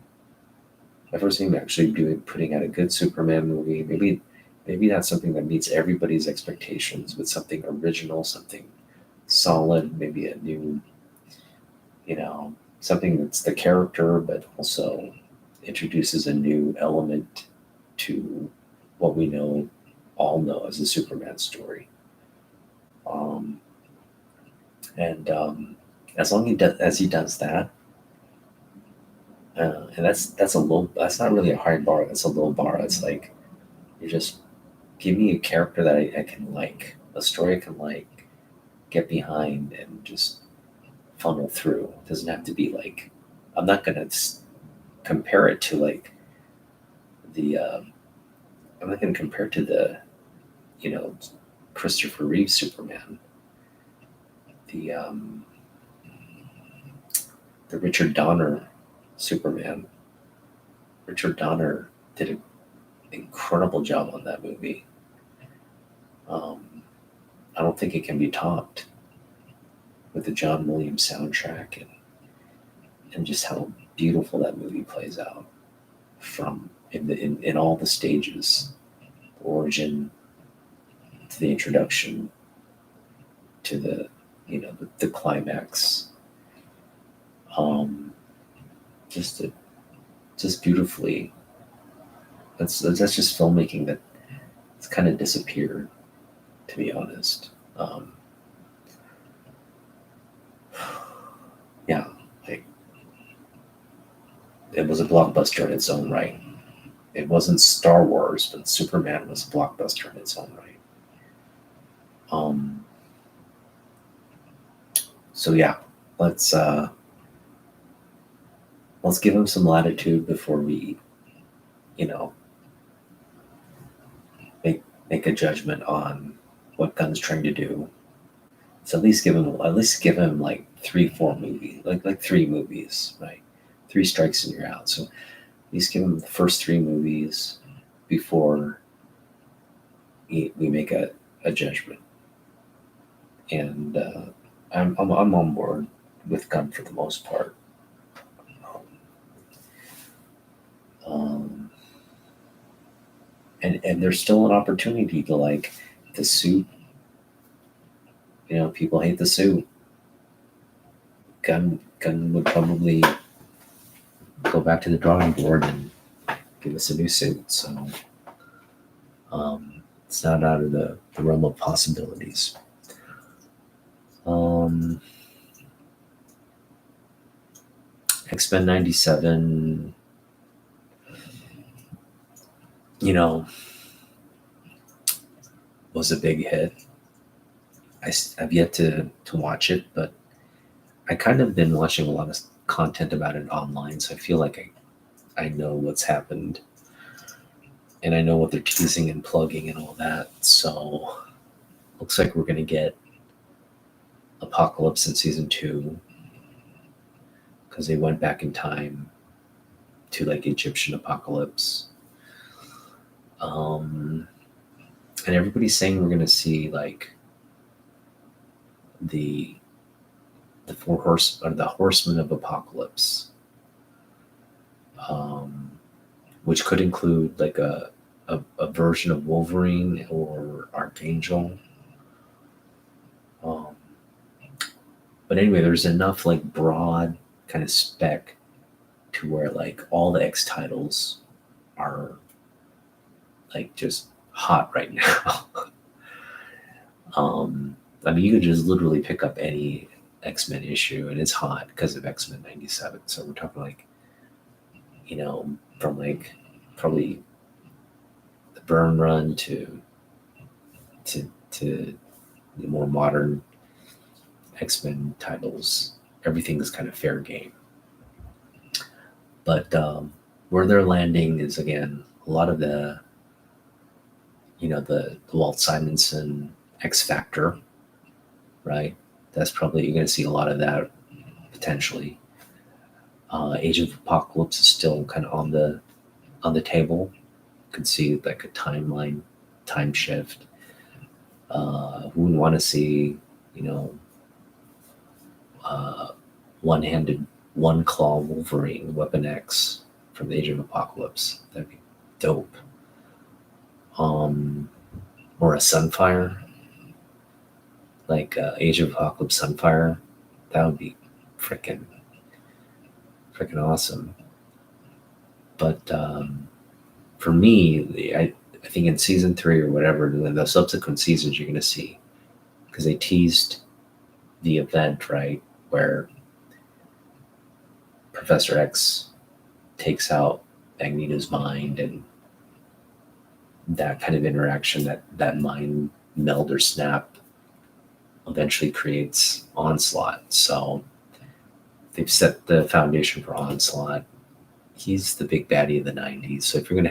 I foresee him actually putting out a good Superman movie, maybe maybe not something that meets everybody's expectations, but something original, something solid, maybe a new, something that's the character, but also introduces a new element to what we all know as a Superman story. Um, and as long as he does that, and that's not really a high bar. That's a low bar. It's like you just give me a character that I can like, a story I can like, get behind, and just funnel through. It doesn't have to be like, I'm not gonna compare it to like the I'm not gonna compare it to the you know Christopher Reeve Superman, the the Richard Donner Superman. Richard Donner did an incredible job on that movie. Um, I don't think it can be topped with the John Williams soundtrack, and just how beautiful that movie plays out from in all the stages, the origin to the introduction to the climax. Um, just just beautifully. That's just filmmaking that it's kind of disappeared, to be honest. Yeah, like it was a blockbuster in its own right. It wasn't Star Wars, but Superman was a blockbuster in its own right. Um, so yeah, let's uh, let's give him some latitude before we, you know, make a judgment on what Gunn's trying to do. So at least give him like 3 4 movies, like 3 movies, right? 3 strikes and you're out. So at least give him the first 3 movies before we make a judgment. And I'm on board with Gunn for the most part. Um, and there's still an opportunity to like the suit. People hate the suit. Gunn would probably go back to the drawing board and give us a new suit. So it's not out of the realm of possibilities. X-Men 97, was a big hit. I've yet to watch it, but I kind of been watching a lot of content about it online, so I feel like I know what's happened, and I know what they're teasing and plugging and all that. So looks like we're gonna get Apocalypse in season 2 because they went back in time to like Egyptian apocalypse. And everybody's saying we're gonna see like the the horsemen of apocalypse, which could include like a version of Wolverine or Archangel. Um, but anyway, there's enough like broad kind of spec to where like all the X titles are like just hot right now. I mean, you could just literally pick up any X-Men issue and it's hot because of X-Men 97. So we're talking like, from like probably the Byrne run to the more modern X-Men titles. Everything is kind of fair game. But where they're landing is again a lot of the the Walt Simonson X Factor, right? That's probably you're going to see a lot of that potentially. Age of Apocalypse is still kind of on the table. You could see like a time shift. Who wouldn't want to see, you know, uh, one-handed, one-claw Wolverine, Weapon X from the Age of Apocalypse? That'd be dope. or a Sunfire, like Age of Apocalypse Sunfire. That would be freaking awesome. But for me, I think in season 3 or whatever, the subsequent seasons you're going to see, because they teased the event, right, where Professor X takes out Magneto's mind, and that kind of interaction, that mind meld or snap, eventually creates Onslaught. So they've set the foundation for Onslaught. He's the big baddie of the 90s. So if you're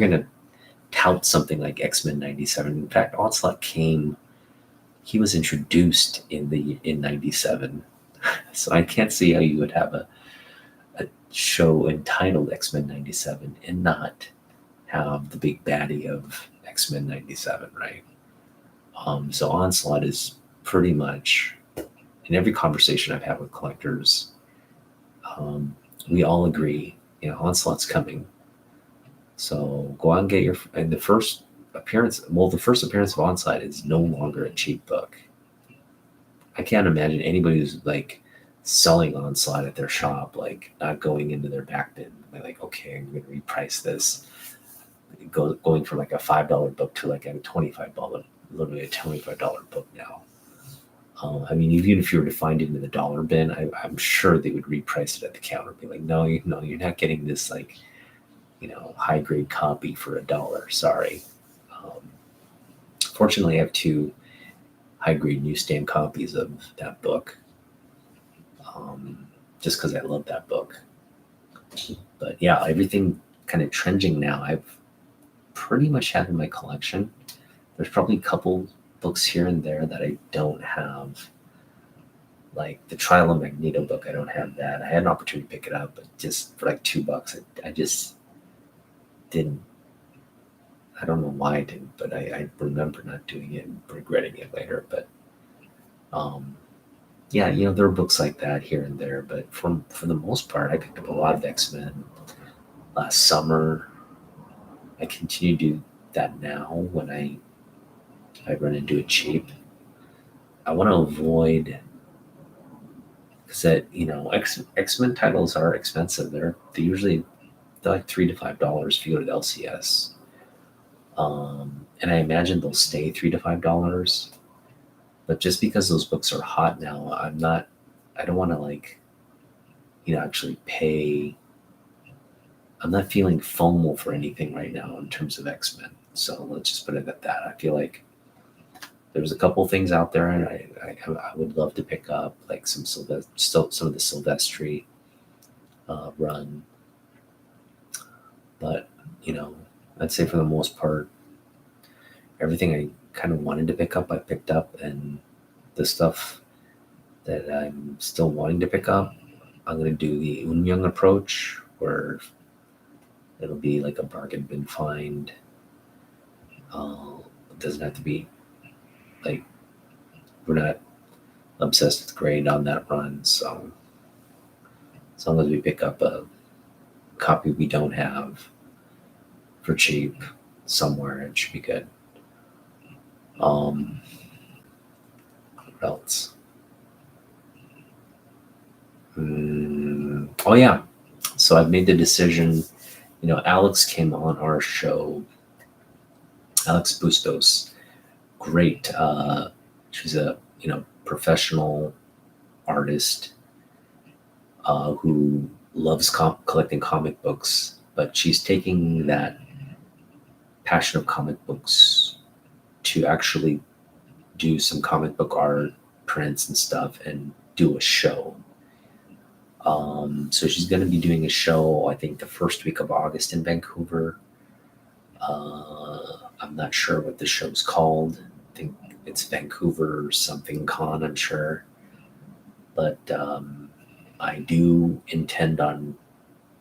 gonna tout something like X-Men 97, in fact, Onslaught he was introduced in 97. So I can't see how you would have a show entitled X-Men 97 and not have the big baddie of X-Men 97, right? So Onslaught is pretty much, in every conversation I've had with collectors, we all agree, Onslaught's coming. So go out and get the first appearance. Well, the first appearance of Onslaught is no longer a cheap book. I can't imagine anybody who's like selling Onslaught at their shop, like not going into their back bin. They're like, okay, I'm going to reprice this. Going from like a $5 book to like a $25, literally a $25 book now. I mean, even if you were to find it in the dollar bin, I'm sure they would reprice it at the counter. Be like, no, you're not getting this like, high grade copy for $1. Sorry. Fortunately, I have 2 high grade newsstand copies of that book, just because I love that book. But yeah, everything kind of trending now, I've pretty much had in my collection. There's probably a couple books here and there that I don't have. Like the Trial of Magneto book, I don't have that. I had an opportunity to pick it up, but just for like $2, I just didn't. I don't know why I didn't, but I remember not doing it and regretting it later. But yeah, there are books like that here and there. But for the most part, I picked up a lot of X-Men last summer. I continue to do that now when I run into it cheap. I want to avoid, because X-Men titles are expensive. They're like $3 to $5 if you go to the LCS. And I imagine they'll stay $3 to $5. But just because those books are hot now, I don't want to actually pay. I'm not feeling FOMO for anything right now in terms of X-Men. So let's just put it at that. I feel like there's a couple things out there, and I would love to pick up like some of the Silvestri run. But I'd say for the most part, everything I kind of wanted to pick up, I picked up, and the stuff that I'm still wanting to pick up, I'm going to do the Unyoung approach, where it'll be like a bargain bin find. It doesn't have to be like, we're not obsessed with grade on that run, so as long as we pick up a copy we don't have for cheap somewhere, it should be good. What else? Oh yeah, so I've made the decision. Alex came on our show. Alex Bustos, great. She's a professional artist who loves collecting comic books, but she's taking that passion of comic books to actually do some comic book art, prints and stuff, and do a show. So she's going to be doing a show, I think, the first week of August in Vancouver. I'm not sure what the show's called. I think it's Vancouver something con, I'm sure. But I do intend on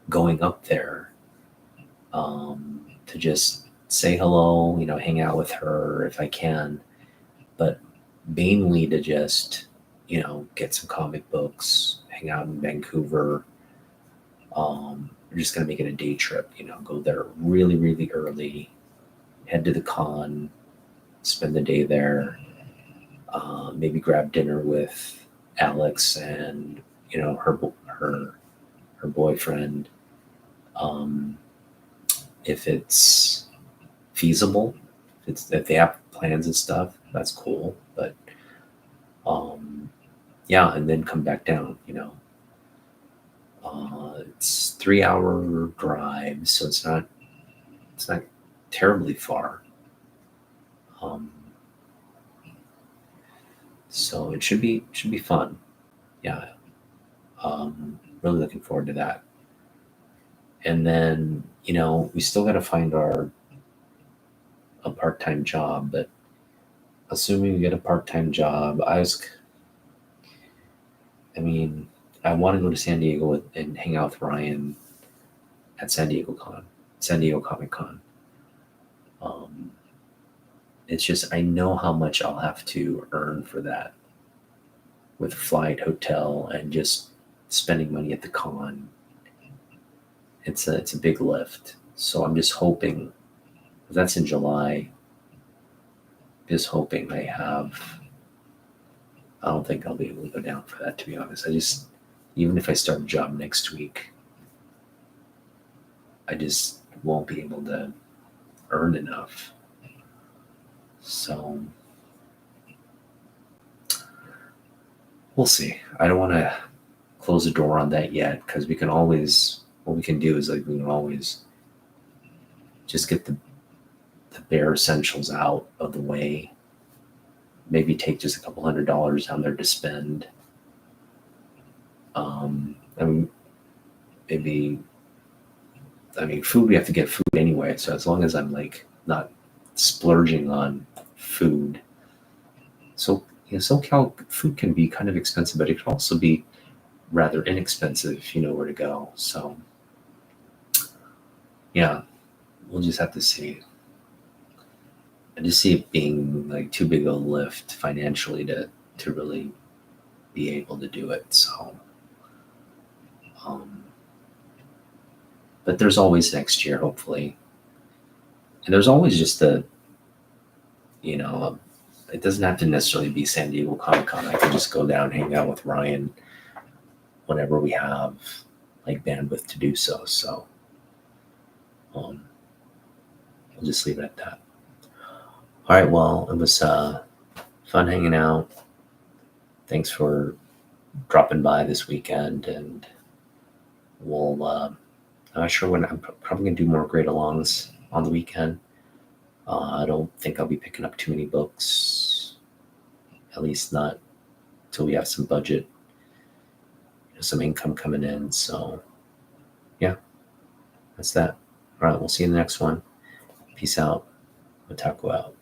going up there to just say hello, hang out with her if I can. But mainly to just, get some comic books, hang out in Vancouver. We're just going to make it a day trip, go there really, really early, head to the con, spend the day there, maybe grab dinner with Alex and her boyfriend, if it's feasible. If they have plans and stuff, that's cool. But yeah, and then come back down. It's 3 hour drive, so it's not terribly far. So it should be fun. Yeah. Really looking forward to that. And then, we still got to find a part-time job, but assuming we get a part-time job, I want to go to San Diego and hang out with Ryan at San Diego Comic Con. It's just, I know how much I'll have to earn for that with flight, hotel, and just spending money at the con. It's a big lift. So I'm just hoping, that's in July, just hoping I don't think I'll be able to go down for that, to be honest. Even if I start a job next week, I just won't be able to earn enough. So we'll see. I don't want to close the door on that yet, because what we can do is we can always just get the bare essentials out of the way. Maybe take just a couple $100 down there to spend. Food, we have to get food anyway. So as long as I'm not splurging on food. So SoCal food can be kind of expensive, but it can also be rather inexpensive if you know where to go. So yeah, we'll just have to see. I just see it being too big of a lift financially to really be able to do it. So, but there's always next year, hopefully. And there's always just it doesn't have to necessarily be San Diego Comic Con. I can just go down, hang out with Ryan whenever we have bandwidth to do so. So, we'll just leave it at that. All right. Well, it was fun hanging out. Thanks for dropping by this weekend, and we'll. I'm not sure when. I'm probably gonna do more grade alongs on the weekend. I don't think I'll be picking up too many books, at least not until we have some budget, some income coming in. So, yeah, that's that. All right, we'll see you in the next one. Peace out. Otaku out.